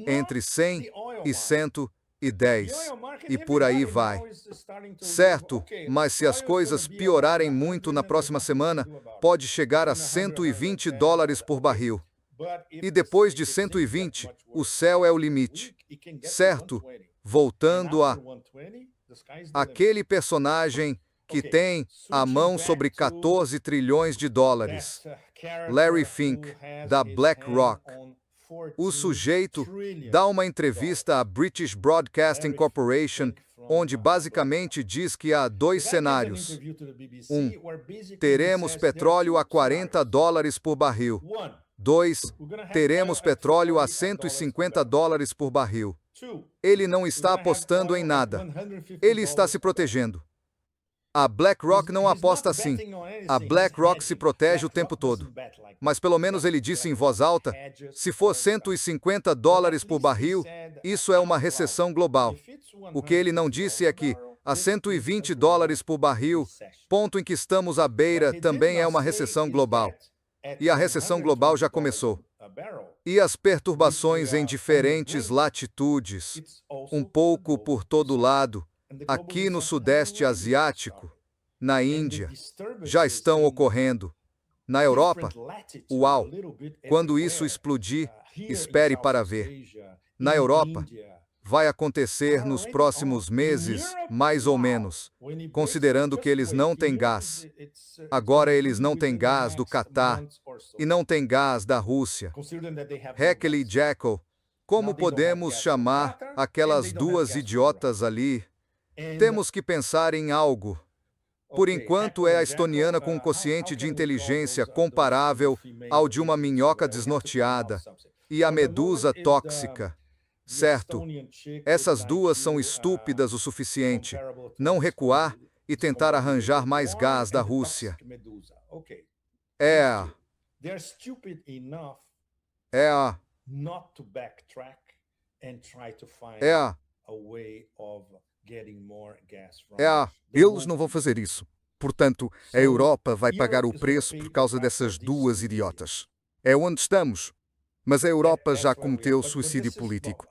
Entre 100 e 110, e por aí vai. Certo, mas se as coisas piorarem muito na próxima semana, pode chegar a $120 por barril. E depois de 120, o céu é o limite. Certo? Voltando a aquele personagem que tem a mão sobre 14 trilhões de dólares. Larry Fink, da BlackRock. O sujeito dá uma entrevista à British Broadcasting Corporation, onde basicamente diz que há dois cenários. Teremos petróleo a $40 por barril. 2. Teremos petróleo a $150 por barril. Ele não está apostando em nada. Ele está se protegendo. A BlackRock não aposta assim. A BlackRock se protege o tempo todo. Mas pelo menos ele disse em voz alta, se for $150 por barril, isso é uma recessão global. O que ele não disse é que, a $120 por barril, ponto em que estamos à beira, também é uma recessão global. E a recessão global já começou. E as perturbações em diferentes latitudes, um pouco por todo lado, aqui no Sudeste Asiático, na Índia, já estão ocorrendo. Na Europa, uau! Quando isso explodir, espere para ver. Na Europa, vai acontecer nos próximos meses, mais ou menos, considerando que eles não têm gás. Agora eles não têm gás do Catar e não têm gás da Rússia. Heckel e Jekyll, como podemos chamar aquelas duas idiotas ali? Temos que pensar em algo. Por enquanto é a estoniana com um quociente de inteligência comparável ao de uma minhoca desnorteada e a medusa tóxica. Certo, essas duas são estúpidas o suficiente. Não recuar e tentar arranjar mais gás da Rússia. É eles não vão fazer isso. Portanto, a Europa vai pagar o preço por causa dessas duas idiotas. É onde estamos. Mas a Europa já cometeu suicídio político.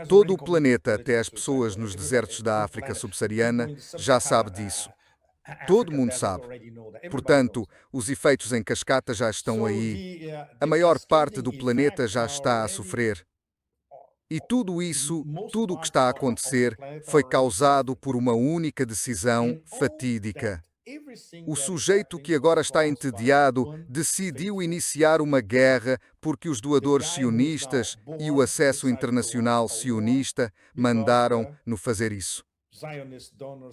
Todo o planeta, até as pessoas nos desertos da África subsaariana, já sabe disso. Todo mundo sabe. Portanto, os efeitos em cascata já estão aí. A maior parte do planeta já está a sofrer. E tudo isso, tudo o que está a acontecer, foi causado por uma única decisão fatídica. O sujeito que agora está entediado decidiu iniciar uma guerra porque os doadores sionistas e o acesso internacional sionista mandaram-no fazer isso.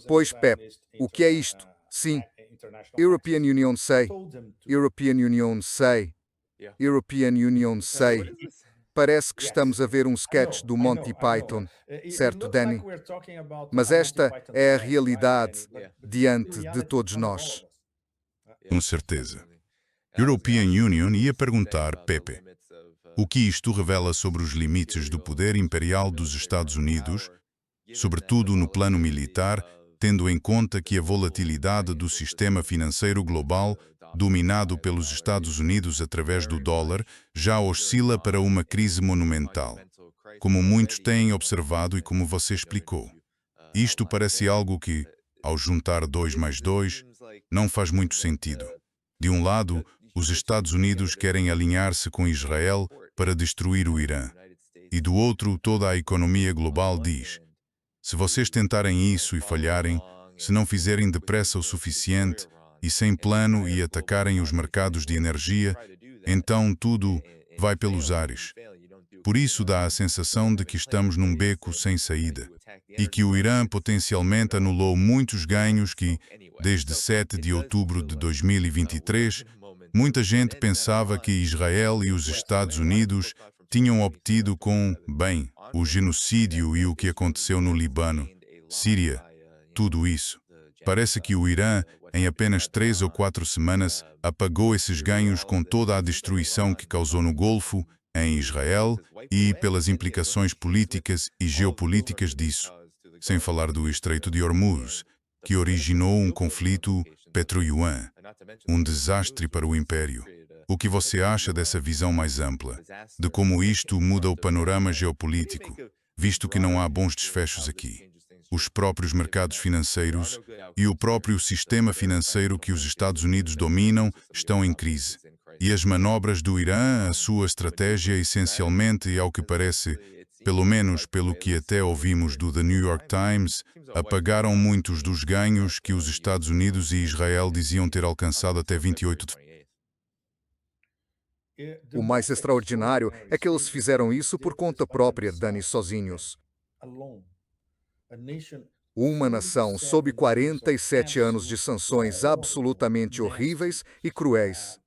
Pois, Pep, o que é isto? Sim. European Union sei. European Union sei. European Union sei. Parece que estamos a ver um sketch do Monty Python, certo, Danny? Mas esta é a realidade diante de todos nós. Com certeza. European Union ia perguntar, Pepe, O que isto revela sobre os limites do poder imperial dos Estados Unidos, sobretudo no plano militar, tendo em conta que a volatilidade do sistema financeiro global, dominado pelos Estados Unidos através do dólar, já oscila para uma crise monumental, como muitos têm observado e como você explicou. Isto parece algo que, ao juntar 2 mais 2, não faz muito sentido. De um lado, os Estados Unidos querem alinhar-se com Israel para destruir o Irã. E do outro, toda a economia global diz: se vocês tentarem isso e falharem, se não fizerem depressa o suficiente e sem plano e atacarem os mercados de energia, então tudo vai pelos ares. Por isso dá a sensação de que estamos num beco sem saída e que o Irã potencialmente anulou muitos ganhos que, desde 7 de outubro de 2023, muita gente pensava que Israel e os Estados Unidos tinham obtido com, bem, o genocídio e o que aconteceu no Líbano, Síria, tudo isso. Parece que o Irã, em apenas 3 ou 4 semanas, apagou esses ganhos com toda a destruição que causou no Golfo, em Israel e pelas implicações políticas e geopolíticas disso, sem falar do Estreito de Hormuz, que originou um conflito petro-yuan, um desastre para o Império. O que você acha dessa visão mais ampla, de como isto muda o panorama geopolítico, visto que não há bons desfechos aqui? Os próprios mercados financeiros e o próprio sistema financeiro que os Estados Unidos dominam estão em crise. E as manobras do Irã, a sua estratégia essencialmente, e ao que parece, pelo menos pelo que até ouvimos do The New York Times, apagaram muitos dos ganhos que os Estados Unidos e Israel diziam ter alcançado até 28 de fevereiro. O mais extraordinário é que eles fizeram isso por conta própria, Dani, sozinhos. Uma nação sob 47 anos de sanções absolutamente horríveis e cruéis.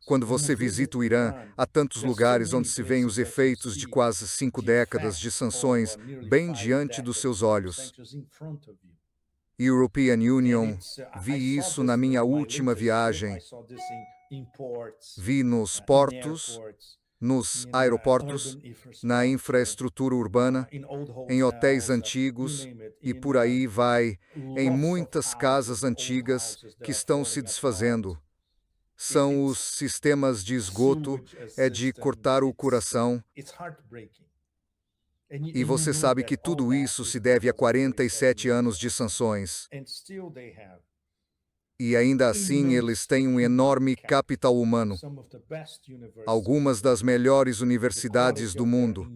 Quando você visita o Irã, há tantos lugares onde se veem os efeitos de quase 5 décadas de sanções bem diante dos seus olhos. European Union, vi isso na minha última viagem. Vi nos portos, nos aeroportos, na infraestrutura urbana, em hotéis antigos e por aí vai, em muitas casas antigas que estão se desfazendo. São os sistemas de esgoto, é de cortar o coração. E você sabe que tudo isso se deve a 47 anos de sanções. E ainda assim eles têm um enorme capital humano. Algumas das melhores universidades do mundo.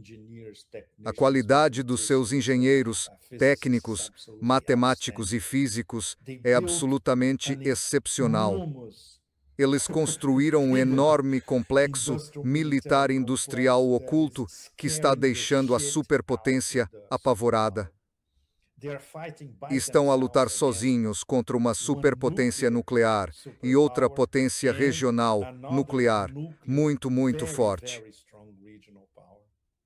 A qualidade dos seus engenheiros, técnicos, matemáticos e físicos é absolutamente excepcional. Eles construíram um enorme complexo militar industrial oculto que está deixando a superpotência apavorada. Estão a lutar sozinhos contra uma superpotência nuclear e outra potência regional nuclear muito, muito forte.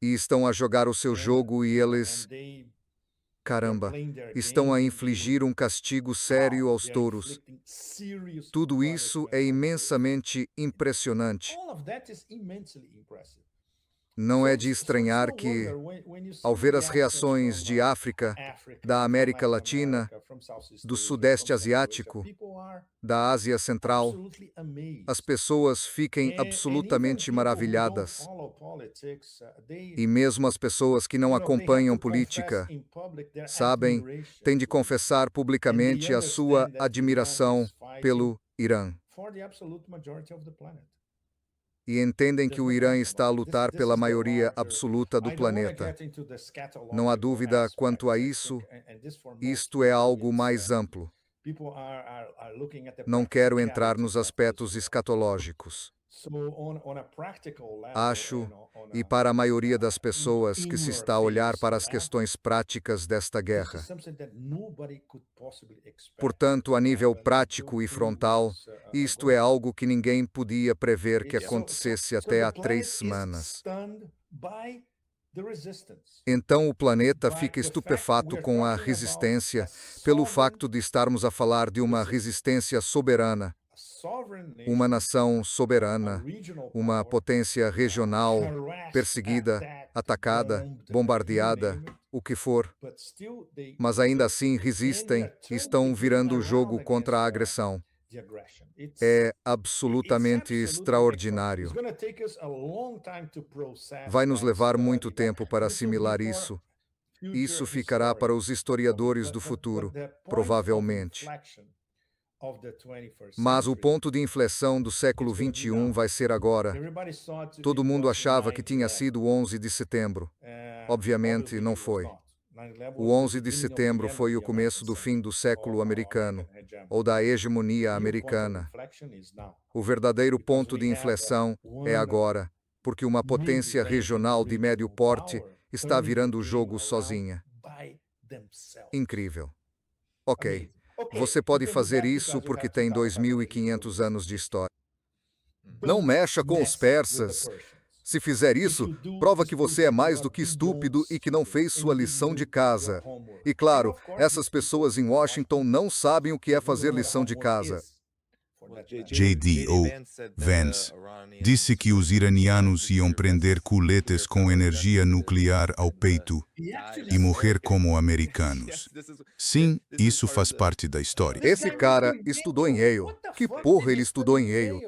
E estão a jogar o seu jogo e eles, caramba, estão a infligir um castigo sério aos touros. Tudo isso é imensamente impressionante. Não é de estranhar que, ao ver as reações de África, da América Latina, do Sudeste Asiático, da Ásia Central, as pessoas fiquem absolutamente maravilhadas. E mesmo as pessoas que não acompanham política, sabem, têm de confessar publicamente a sua admiração pelo Irã. E entendem que o Irã está a lutar pela maioria absoluta do planeta. Não há dúvida quanto a isso, isto é algo mais amplo. Não quero entrar nos aspectos escatológicos. Acho, e para a maioria das pessoas que se está a olhar para as questões práticas desta guerra. Portanto, a nível prático e frontal, isto é algo que ninguém podia prever que acontecesse até há 3 semanas. Então o planeta fica estupefato com a resistência, pelo facto de estarmos a falar de uma resistência soberana. Uma nação soberana, uma potência regional, perseguida, atacada, bombardeada, o que for. Mas ainda assim resistem e estão virando o jogo contra a agressão. É absolutamente extraordinário. Vai nos levar muito tempo para assimilar isso. Isso ficará para os historiadores do futuro, provavelmente. Mas o ponto de inflexão do século XXI vai ser agora. Todo mundo achava que tinha sido o 11 de setembro. Obviamente, não foi. O 11 de setembro foi o começo do fim do século americano, ou da hegemonia americana. O verdadeiro ponto de inflexão é agora, porque uma potência regional de médio porte está virando o jogo sozinha. Incrível. Ok, você pode fazer isso porque tem 2.500 anos de história. Não mexa com os persas. Se fizer isso, prova que você é mais do que estúpido e que não fez sua lição de casa. E claro, essas pessoas em Washington não sabem o que é fazer lição de casa. J.D.O. Vance disse que os iranianos iam prender culetes com energia nuclear ao peito e morrer como americanos. Sim, isso faz parte da história. Esse cara estudou em Yale. Que porra ele estudou em Yale?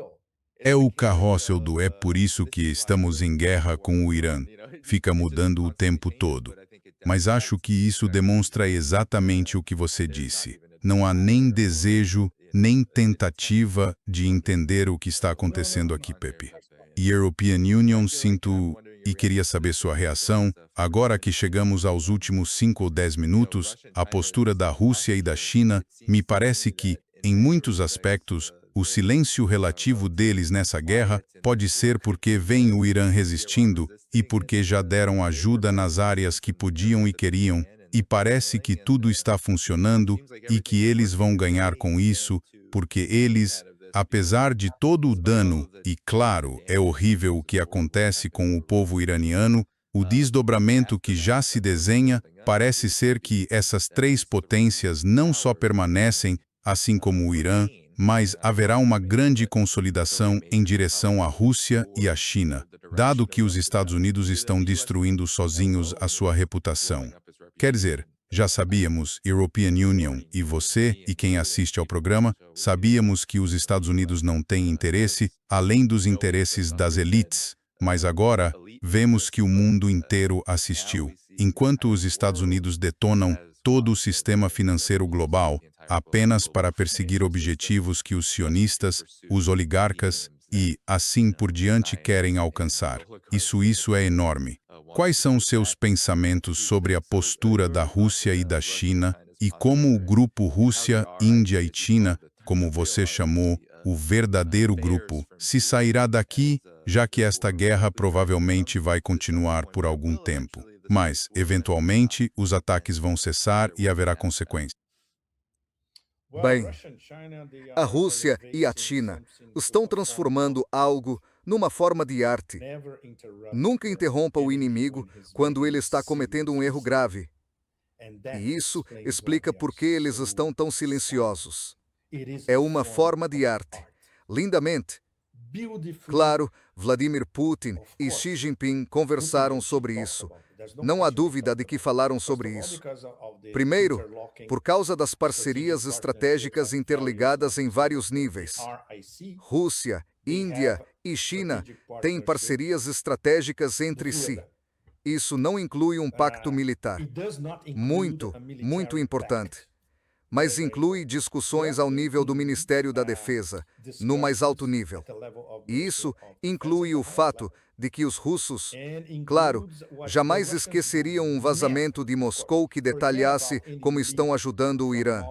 É o carrossel do é por isso que estamos em guerra com o Irã. Fica mudando o tempo todo. Mas acho que isso demonstra exatamente o que você disse. Não há nem desejo, nem tentativa de entender o que está acontecendo aqui, Pepe. E European Union, sinto e queria saber sua reação. Agora que chegamos aos últimos 5 ou 10 minutos, a postura da Rússia e da China me parece que, em muitos aspectos, o silêncio relativo deles nessa guerra pode ser porque vem o Irã resistindo e porque já deram ajuda nas áreas que podiam e queriam, e parece que tudo está funcionando e que eles vão ganhar com isso, porque eles, apesar de todo o dano, e claro, é horrível o que acontece com o povo iraniano, o desdobramento que já se desenha parece ser que essas três potências não só permanecem, assim como o Irã, mas haverá uma grande consolidação em direção à Rússia e à China, dado que os Estados Unidos estão destruindo sozinhos a sua reputação. Quer dizer, já sabíamos, European Union e você e quem assiste ao programa, sabíamos que os Estados Unidos não têm interesse além dos interesses das elites, mas agora vemos que o mundo inteiro assistiu. Enquanto os Estados Unidos detonam todo o sistema financeiro global apenas para perseguir objetivos que os sionistas, os oligarcas e, assim por diante, querem alcançar. Isso é enorme. Quais são seus pensamentos sobre a postura da Rússia e da China e como o grupo Rússia, Índia e China, como você chamou, o verdadeiro grupo, se sairá daqui, já que esta guerra provavelmente vai continuar por algum tempo. Mas, eventualmente, os ataques vão cessar e haverá consequências. Bem, a Rússia e a China estão transformando algo numa forma de arte. Nunca interrompa o inimigo quando ele está cometendo um erro grave. E isso explica por que eles estão tão silenciosos. É uma forma de arte. Lindamente. Claro, Vladimir Putin e Xi Jinping conversaram sobre isso. Não há dúvida de que falaram sobre isso. Primeiro, por causa das parcerias estratégicas interligadas em vários níveis. Rússia, Índia e China têm parcerias estratégicas entre si. Isso não inclui um pacto militar. Muito importante. Mas inclui discussões ao nível do Ministério da Defesa, no mais alto nível. E isso inclui o fato de que os russos, claro, jamais esqueceriam um vazamento de Moscou que detalhasse como estão ajudando o Irã.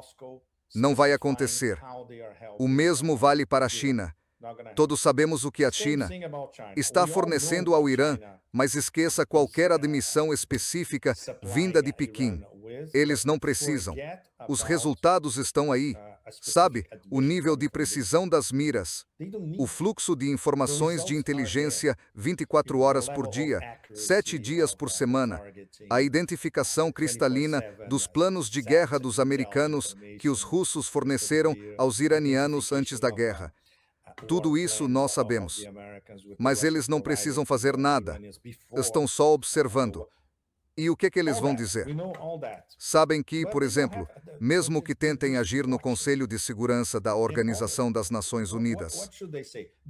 Não vai acontecer. O mesmo vale para a China. Todos sabemos o que a China está fornecendo ao Irã, mas esqueça qualquer admissão específica vinda de Pequim. Eles não precisam. Os resultados estão aí. Sabe, o nível de precisão das miras, o fluxo de informações de inteligência 24 horas por dia, 7 dias por semana, a identificação cristalina dos planos de guerra dos americanos que os russos forneceram aos iranianos antes da guerra. Tudo isso nós sabemos. Mas eles não precisam fazer nada. Estão só observando. E o que eles vão dizer? Sabem que, por exemplo, mesmo que tentem agir no Conselho de Segurança da Organização das Nações Unidas,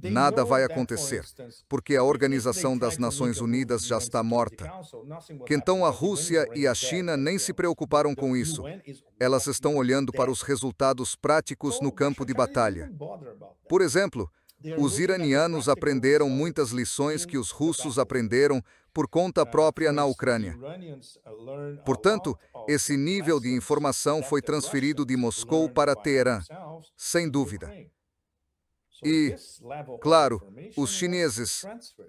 nada vai acontecer, porque a Organização das Nações Unidas já está morta. Que então a Rússia e a China nem se preocuparam com isso. Elas estão olhando para os resultados práticos no campo de batalha. Por exemplo, os iranianos aprenderam muitas lições que os russos aprenderam por conta própria na Ucrânia. Portanto, esse nível de informação foi transferido de Moscou para Teherã, sem dúvida. E, claro, os chineses,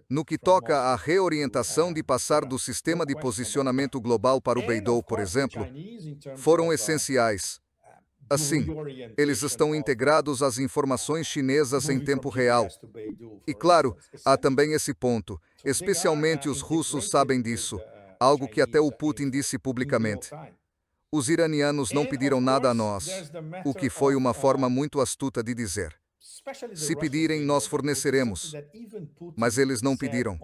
no que toca à reorientação de passar do sistema de posicionamento global para o Beidou, por exemplo, foram essenciais. Assim, eles estão integrados às informações chinesas em tempo real. E claro, há também esse ponto, especialmente os russos sabem disso, algo que até o Putin disse publicamente. Os iranianos não pediram nada a nós, o que foi uma forma muito astuta de dizer. Se pedirem, nós forneceremos. Mas eles não pediram.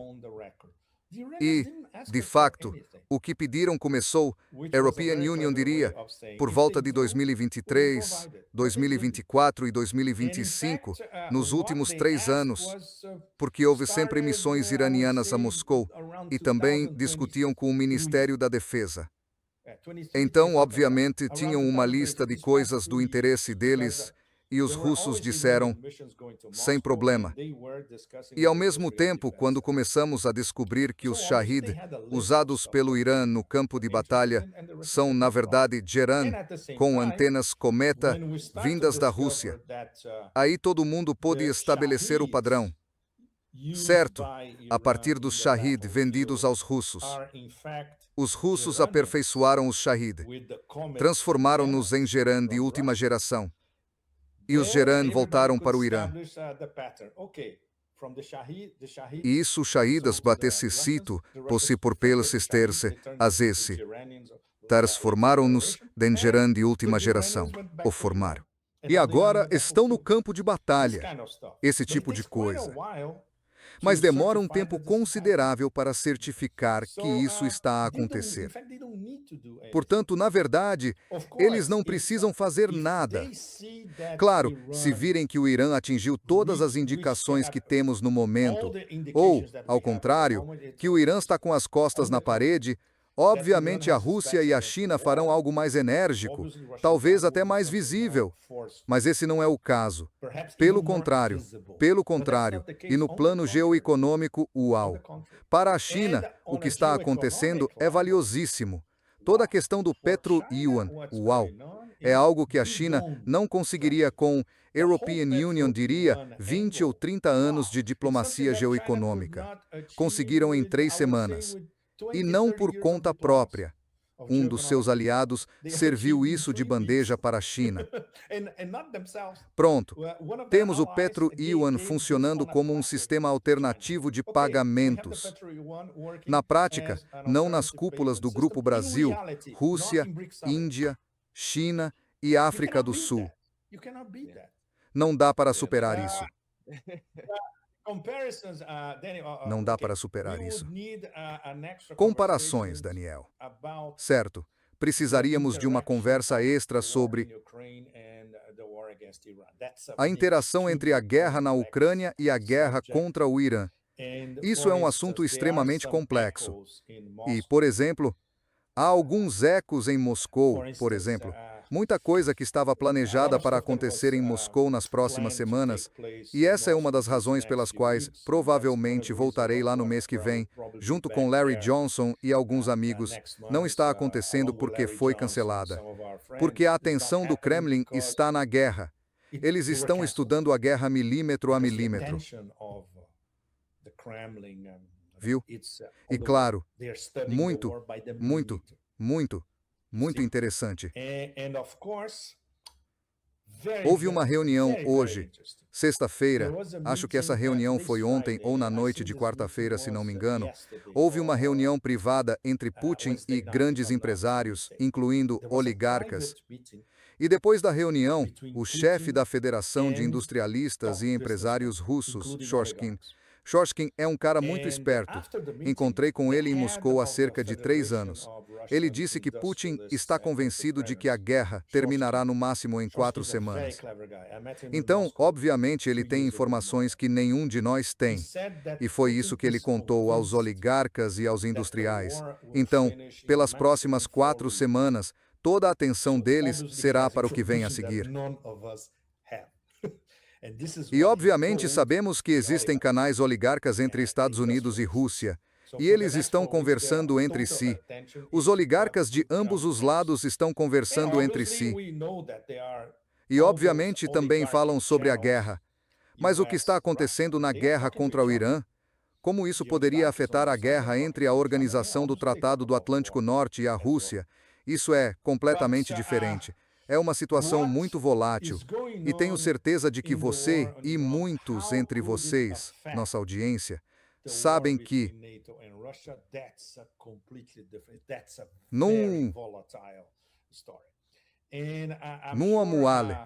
E, de facto, o que pediram começou, a European Union diria, por volta de 2023, 2024 e 2025, nos últimos 3 anos, porque houve sempre missões iranianas a Moscou e também discutiam com o Ministério da Defesa. Então, obviamente, tinham uma lista de coisas do interesse deles e os russos disseram, sem problema. E ao mesmo tempo, quando começamos a descobrir que os Shahid, usados pelo Irã no campo de batalha, são, na verdade, Geran, com antenas cometa, vindas da Rússia, aí todo mundo pôde estabelecer o padrão. Certo, a partir dos Shahid vendidos aos russos. Os russos aperfeiçoaram os Shahid, transformaram-nos em Geran de última geração. E os Geran voltaram para o Irã. E isso Shahidas batesse cito, possi por pelas esterse, as esse. Transformaram-nos em Geran de última geração, ou formaram. E agora estão no campo de batalha, esse tipo de coisa. Mas demora um tempo considerável para certificar que isso está a acontecer. Portanto, na verdade, eles não precisam fazer nada. Claro, se virem que o Irã atingiu todas as indicações que temos no momento, ou, ao contrário, que o Irã está com as costas na parede, obviamente a Rússia e a China farão algo mais enérgico, talvez até mais visível. Mas esse não é o caso. Pelo contrário, e no plano geoeconômico, uau. Para a China, o que está acontecendo é valiosíssimo. Toda a questão do Petro-Yuan, uau, é algo que a China não conseguiria com, European Union diria, 20 ou 30 anos de diplomacia geoeconômica. Conseguiram em 3 semanas. E não por conta própria. Um dos seus aliados serviu isso de bandeja para a China. Pronto. Temos o Petro-Yuan funcionando como um sistema alternativo de pagamentos. Na prática, não nas cúpulas do Grupo Brasil, Rússia, Índia, China e África do Sul. Não dá para superar isso. Não dá para superar isso. Comparações, Daniel. Certo. Precisaríamos de uma conversa extra sobre a interação entre a guerra na Ucrânia e a guerra contra o Irã. Isso é um assunto extremamente complexo. E, por exemplo, há alguns ecos em Moscou, por exemplo. Muita coisa que estava planejada para acontecer em Moscou nas próximas semanas, e essa é uma das razões pelas quais provavelmente voltarei lá no mês que vem, junto com Larry Johnson e alguns amigos. Não está acontecendo porque foi cancelada. Porque a atenção do Kremlin está na guerra. Eles estão estudando a guerra milímetro a milímetro. Viu? E claro, muito interessante. Houve uma reunião hoje, sexta-feira, acho que essa reunião foi ontem ou na noite de quarta-feira, se não me engano. Houve uma reunião privada entre Putin e grandes empresários, incluindo oligarcas. E depois da reunião, o chefe da Federação de Industrialistas e Empresários Russos, Shorskin é um cara muito esperto. Encontrei com ele em Moscou há cerca de 3 anos. Ele disse que Putin está convencido de que a guerra terminará no máximo em 4 semanas. Então, obviamente, ele tem informações que nenhum de nós tem. E foi isso que ele contou aos oligarcas e aos industriais. Então, pelas próximas 4 semanas, toda a atenção deles será para o que vem a seguir. E, obviamente, sabemos que existem canais oligarcas entre Estados Unidos e Rússia, e eles estão conversando entre si. Os oligarcas de ambos os lados estão conversando entre si. E, obviamente, também falam sobre a guerra. Mas o que está acontecendo na guerra contra o Irã? Como isso poderia afetar a guerra entre a Organização do Tratado do Atlântico Norte e a Rússia? Isso é completamente diferente. É uma situação muito volátil. E tenho certeza de que você e muitos entre vocês, nossa audiência, sabem que num amuale,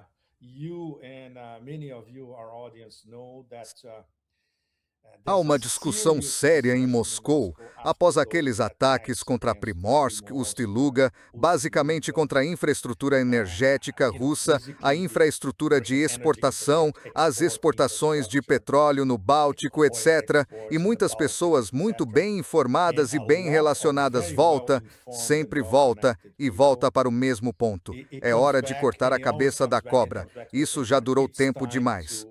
há uma discussão séria em Moscou após aqueles ataques contra Primorsk, Ust-Luga, basicamente contra a infraestrutura energética russa, a infraestrutura de exportação, as exportações de petróleo no Báltico, etc. E muitas pessoas muito bem informadas e bem relacionadas sempre volta e volta para o mesmo ponto. É hora de cortar a cabeça da cobra. Isso já durou tempo demais.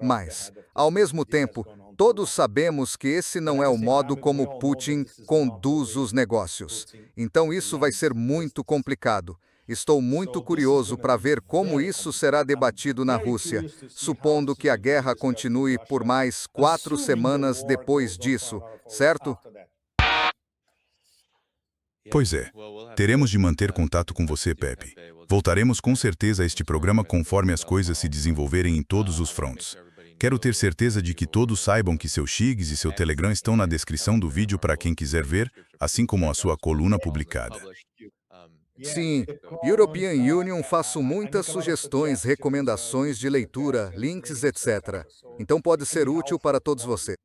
Mas, ao mesmo tempo, todos sabemos que esse não é o modo como Putin conduz os negócios. Então isso vai ser muito complicado. Estou muito curioso para ver como isso será debatido na Rússia, supondo que a guerra continue por mais 4 semanas depois disso, certo? Pois é. Teremos de manter contato com você, Pepe. Voltaremos com certeza a este programa conforme as coisas se desenvolverem em todos os fronts. Quero ter certeza de que todos saibam que seu X e seu Telegram estão na descrição do vídeo para quem quiser ver, assim como a sua coluna publicada. Sim, European Union, faço muitas sugestões, recomendações de leitura, links, etc. Então pode ser útil para todos vocês.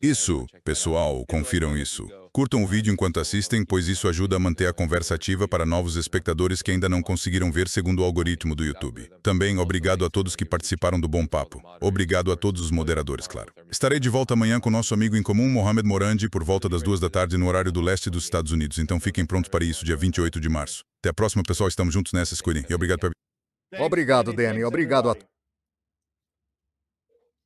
Isso, pessoal, confiram isso. Curtam o vídeo enquanto assistem, pois isso ajuda a manter a conversa ativa para novos espectadores que ainda não conseguiram ver segundo o algoritmo do YouTube. Também, obrigado a todos que participaram do Bom Papo. Obrigado a todos os moderadores, claro. Estarei de volta amanhã com nosso amigo em comum, Mohamed Morandi, por volta das 2 da tarde no horário do leste dos Estados Unidos. Então fiquem prontos para isso, dia 28 de março. Até a próxima, pessoal. Estamos juntos nessa, se cuidem. E obrigado, Pepe. Obrigado, Danny. Obrigado a todos.